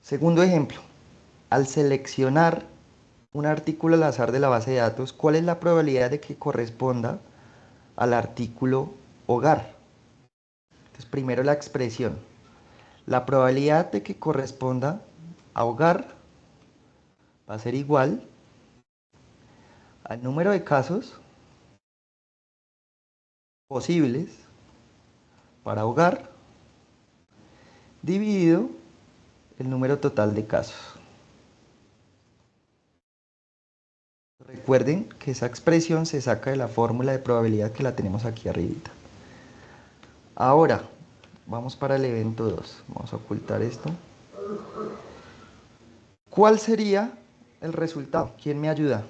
Segundo ejemplo, al seleccionar un artículo al azar de la base de datos, ¿cuál es la probabilidad de que corresponda al artículo hogar? Entonces, primero la expresión. La probabilidad de que corresponda a hogar va a ser igual al número de casos posibles para hogar dividido el número total de casos. Recuerden que esa expresión se saca de la fórmula de probabilidad que la tenemos aquí arribita. Ahora, vamos para el evento 2. Vamos a ocultar esto. ¿Cuál sería el resultado? ¿Quién me ayuda?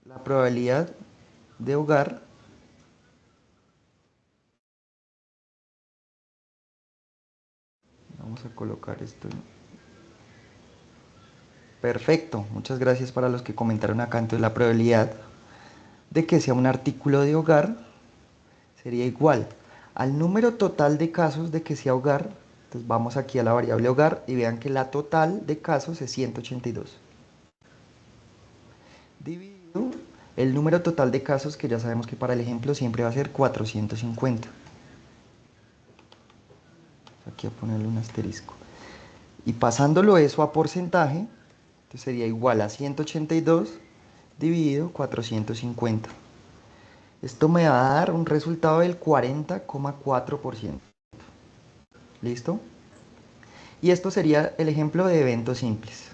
La probabilidad de hogar vamos a colocar esto. Perfecto, muchas gracias para los que comentaron acá. Entonces la probabilidad de que sea un artículo de hogar sería igual al número total de casos de que sea hogar. Entonces vamos aquí a la variable hogar y vean que la total de casos es 182. Dividido el número total de casos, que ya sabemos que para el ejemplo siempre va a ser 450. Aquí a ponerle un asterisco. Y pasándolo eso a porcentaje, entonces sería igual a 182 dividido 450. Esto me va a dar un resultado del 40,4%. ¿Listo? Y esto sería el ejemplo de eventos simples.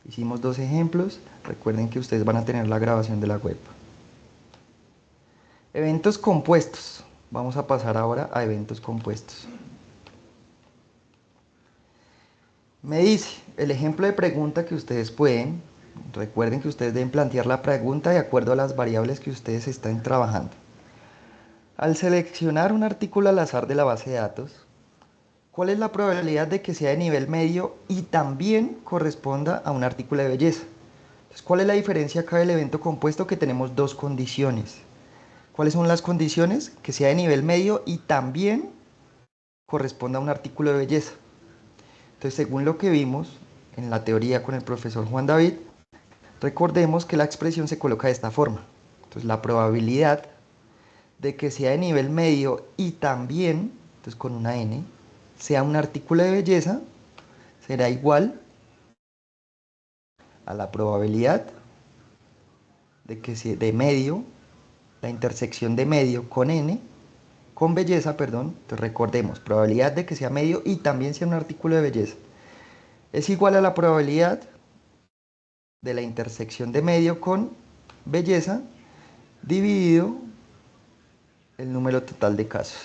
Hicimos dos ejemplos. Recuerden que ustedes van a tener la grabación de la web. Eventos compuestos. Vamos a pasar ahora a eventos compuestos. Me dice el ejemplo de pregunta que ustedes pueden. Recuerden que ustedes deben plantear la pregunta de acuerdo a las variables que ustedes están trabajando. Al seleccionar un artículo al azar de la base de datos, ¿cuál es la probabilidad de que sea de nivel medio y también corresponda a un artículo de belleza? Entonces, ¿cuál es la diferencia acá del evento compuesto? Que tenemos dos condiciones. ¿Cuáles son las condiciones? Que sea de nivel medio y también corresponda a un artículo de belleza. Entonces, según lo que vimos en la teoría con el profesor Juan David, recordemos que la expresión se coloca de esta forma. Entonces, la probabilidad de que sea de nivel medio y también, entonces con una n, sea un artículo de belleza, será igual a la probabilidad de que sea de medio, la intersección de medio con n, con belleza, perdón. Entonces recordemos, probabilidad de que sea medio y también sea un artículo de belleza, es igual a la probabilidad de la intersección de medio con belleza dividido el número total de casos.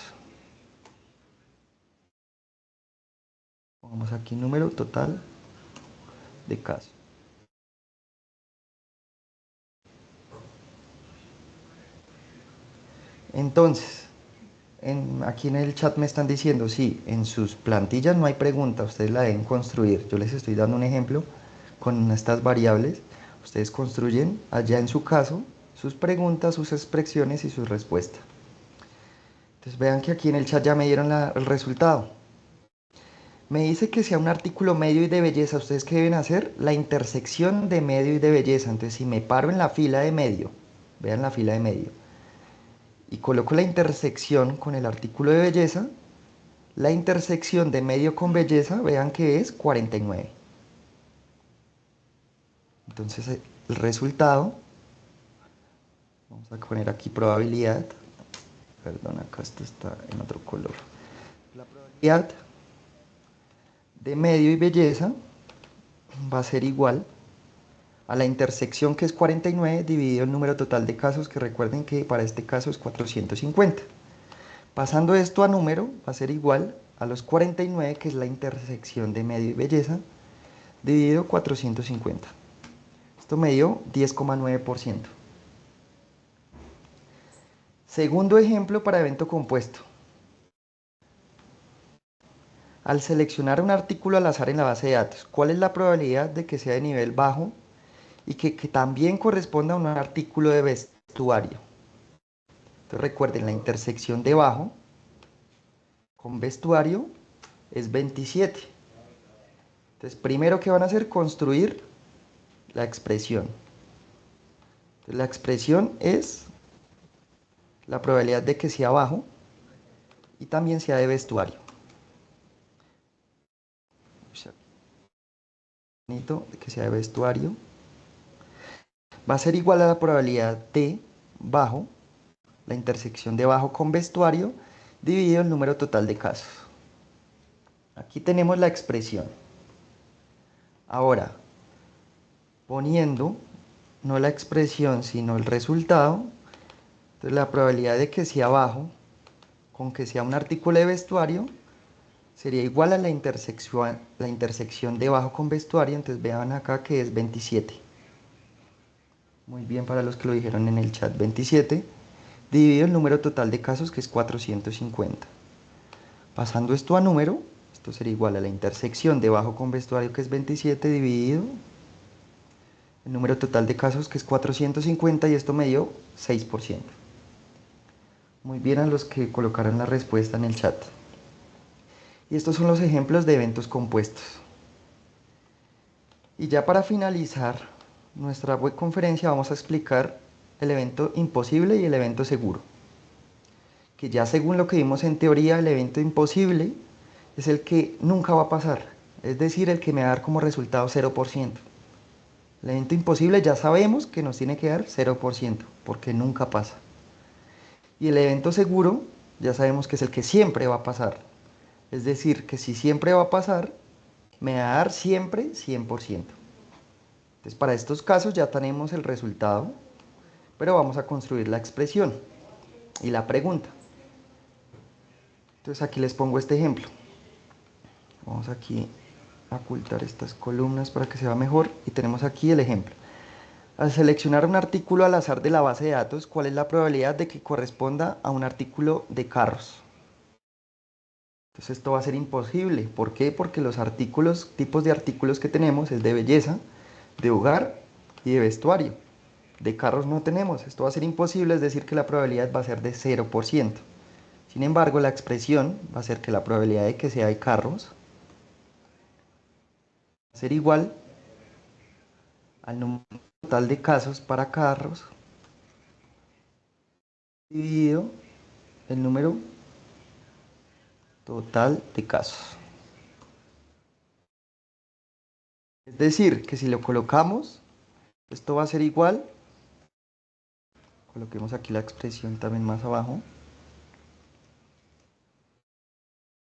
Pongamos aquí número total de casos. Entonces, aquí en el chat me están diciendo, sí, en sus plantillas no hay pregunta, ustedes la deben construir. Yo les estoy dando un ejemplo con estas variables. Ustedes construyen allá en su caso sus preguntas, sus expresiones y sus respuestas. Entonces vean que aquí en el chat ya me dieron el resultado. Me dice que sea un artículo medio y de belleza. ¿Ustedes qué deben hacer? La intersección de medio y de belleza. Entonces si me paro en la fila de medio, vean la fila de medio, y coloco la intersección con el artículo de belleza, la intersección de medio con belleza, vean que es 49. Entonces el resultado, vamos a poner aquí probabilidad, perdón, acá esto está en otro color. La probabilidad de medio y belleza va a ser igual a la intersección, que es 49, dividido el número total de casos, que recuerden que para este caso es 450. Pasando esto a número, va a ser igual a los 49, que es la intersección de medio y belleza, dividido 450. Esto me dio 10,9%. Segundo ejemplo para evento compuesto. Al seleccionar un artículo al azar en la base de datos, ¿cuál es la probabilidad de que sea de nivel bajo y que también corresponda a un artículo de vestuario? Entonces recuerden, la intersección de bajo con vestuario es 27. Entonces primero que van a hacer, construir la expresión. Entonces, la expresión es la probabilidad de que sea bajo y también sea de vestuario. De que sea de vestuario va a ser igual a la probabilidad de bajo, la intersección de bajo con vestuario, dividido el número total de casos. Aquí tenemos la expresión. Ahora, poniendo no la expresión sino el resultado, entonces la probabilidad de que sea bajo con que sea un artículo de vestuario sería igual a la intersección de bajo con vestuario. Entonces vean acá que es 27. Muy bien, para los que lo dijeron en el chat, 27 dividido el número total de casos, que es 450. Pasando esto a número, esto sería igual a la intersección de bajo con vestuario, que es 27, dividido el número total de casos, que es 450, y esto me dio 6%. Muy bien a los que colocaron la respuesta en el chat. Y estos son los ejemplos de eventos compuestos. Y ya para finalizar nuestra web conferencia vamos a explicar el evento imposible y el evento seguro. Que ya según lo que vimos en teoría, el evento imposible es el que nunca va a pasar, es decir, el que me va a dar como resultado 0%. El evento imposible ya sabemos que nos tiene que dar 0%, porque nunca pasa. Y el evento seguro ya sabemos que es el que siempre va a pasar. Es decir, que si siempre va a pasar, me va a dar siempre 100%. Entonces, para estos casos ya tenemos el resultado, pero vamos a construir la expresión y la pregunta. Entonces, aquí les pongo este ejemplo. Vamos aquí a ocultar estas columnas para que se vea mejor. Y tenemos aquí el ejemplo. Al seleccionar un artículo al azar de la base de datos, ¿cuál es la probabilidad de que corresponda a un artículo de carros? Entonces esto va a ser imposible. ¿Por qué? Porque los artículos, tipos de artículos que tenemos es de belleza, de hogar y de vestuario. De carros no tenemos. Esto va a ser imposible, es decir, que la probabilidad va a ser de 0%. Sin embargo, la expresión va a ser que la probabilidad de que sea de carros va a ser igual al número total de casos para carros dividido el número total de casos. Es decir, que si lo colocamos, esto va a ser igual, coloquemos aquí la expresión también más abajo.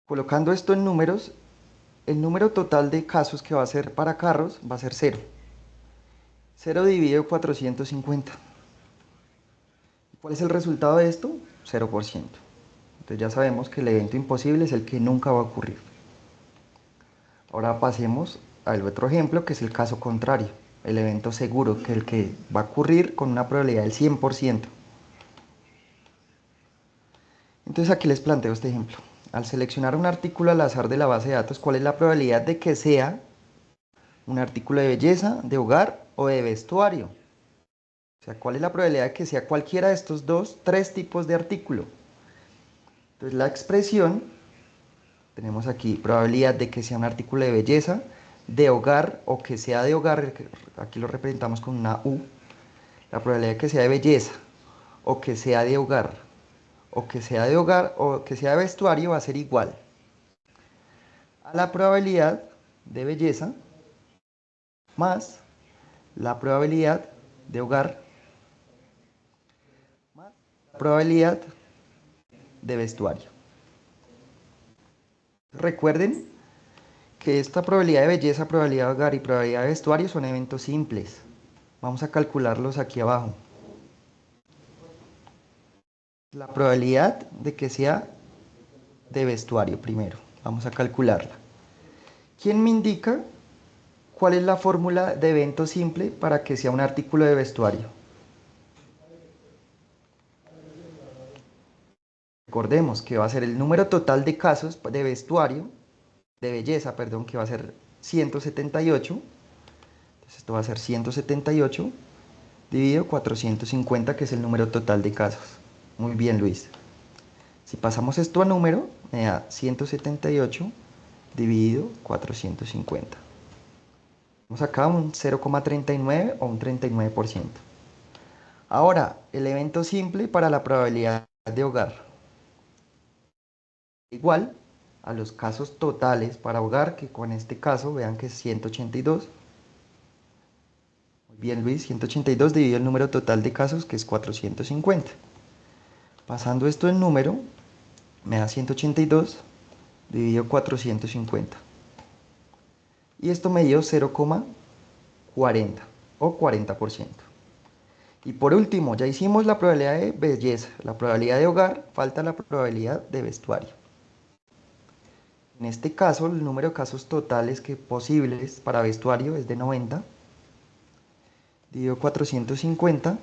Colocando esto en números, el número total de casos que va a ser para carros va a ser 0. 0 dividido 450. ¿Cuál es el resultado de esto? 0%. Entonces ya sabemos que el evento imposible es el que nunca va a ocurrir. Ahora pasemos al otro ejemplo, que es el caso contrario. El evento seguro, que es el que va a ocurrir con una probabilidad del 100%. Entonces aquí les planteo este ejemplo. Al seleccionar un artículo al azar de la base de datos, ¿cuál es la probabilidad de que sea un artículo de belleza, de hogar o de vestuario? O sea, ¿cuál es la probabilidad de que sea cualquiera de estos tres tipos de artículo? Entonces la expresión, tenemos aquí probabilidad de que sea un artículo de belleza, de hogar o que sea de hogar, aquí lo representamos con una U. La probabilidad de que sea de belleza o que sea de hogar o que sea de hogar o que sea de vestuario va a ser igual a la probabilidad de belleza más la probabilidad de hogar más la probabilidad de vestuario. Recuerden que esta probabilidad de belleza, probabilidad de hogar y probabilidad de vestuario son eventos simples. Vamos a calcularlos aquí abajo. La probabilidad de que sea de vestuario primero. Vamos a calcularla. ¿Quién me indica cuál es la fórmula de evento simple para que sea un artículo de vestuario? Recordemos que va a ser el número total de casos de vestuario, de belleza, perdón, que va a ser 178. Entonces esto va a ser 178 dividido 450, que es el número total de casos. Muy bien, Luis. Si pasamos esto a número, me da 178 dividido 450. Vamos acá un 0,39 o un 39%. Ahora, el evento simple para la probabilidad de hogar. Igual a los casos totales para hogar, que con este caso vean que es 182. Muy bien, Luis, 182 dividido el número total de casos, que es 450. Pasando esto en número, me da 182 dividido 450. Y esto me dio 0,40 o 40%. Y por último, ya hicimos la probabilidad de belleza, la probabilidad de hogar, falta la probabilidad de vestuario. En este caso, el número de casos totales posibles para vestuario es de 90. Dividido 450,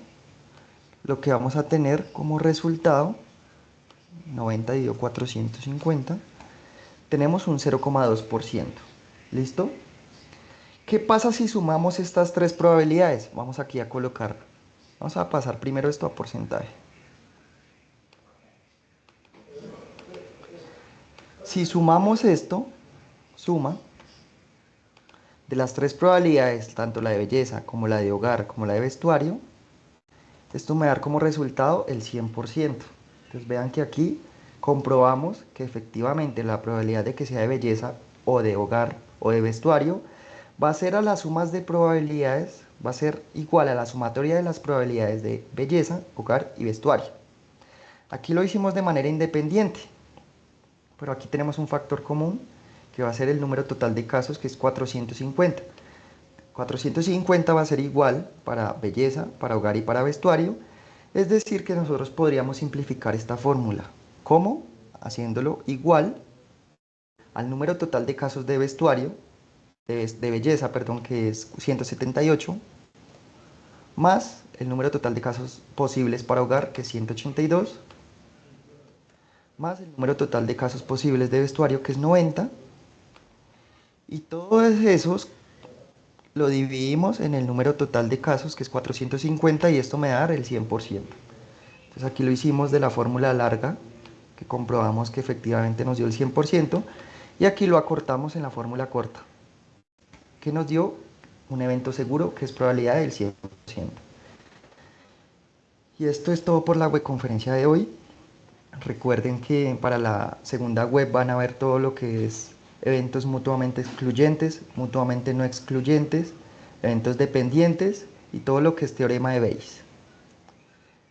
lo que vamos a tener como resultado, 90 dividido 450, tenemos un 0,2%. ¿Listo? ¿Qué pasa si sumamos estas tres probabilidades? Vamos aquí a colocar, vamos a pasar primero esto a porcentaje. Si sumamos esto, suma de las tres probabilidades, tanto la de belleza como la de hogar como la de vestuario, esto me da como resultado el 100%. Entonces vean que aquí comprobamos que efectivamente la probabilidad de que sea de belleza o de hogar o de vestuario va a ser a las sumas de probabilidades, va a ser igual a la sumatoria de las probabilidades de belleza, hogar y vestuario. Aquí lo hicimos de manera independiente, pero aquí tenemos un factor común que va a ser el número total de casos, que es 450. 450 va a ser igual para belleza, para hogar y para vestuario. Es decir, que nosotros podríamos simplificar esta fórmula. ¿Cómo? Haciéndolo igual al número total de casos de vestuario, de belleza, perdón, que es 178, más el número total de casos posibles para hogar, que es 182, más el número total de casos posibles de vestuario, que es 90, y todos esos lo dividimos en el número total de casos, que es 450, y esto me da el 100%. Entonces aquí lo hicimos de la fórmula larga, que comprobamos que efectivamente nos dio el 100%, y aquí lo acortamos en la fórmula corta, que nos dio un evento seguro, que es probabilidad del 100%. Y esto es todo por la webconferencia de hoy. Recuerden que para la segunda web van a ver todo lo que es eventos mutuamente excluyentes, mutuamente no excluyentes, eventos dependientes y todo lo que es teorema de Bayes.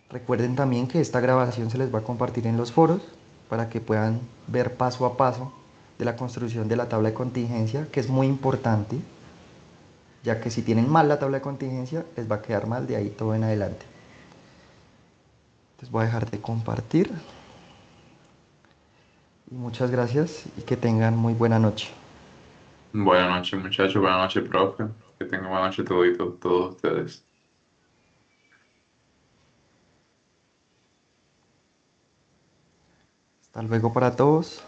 Recuerden también que esta grabación se les va a compartir en los foros para que puedan ver paso a paso de la construcción de la tabla de contingencia, que es muy importante, ya que si tienen mal la tabla de contingencia, les va a quedar mal de ahí todo en adelante. Entonces voy a dejar de compartir. Y muchas gracias y que tengan muy buena noche. Buenas noches, muchachos. Buenas noches, profe. Que tengan buena noche todos ustedes. Hasta luego para todos.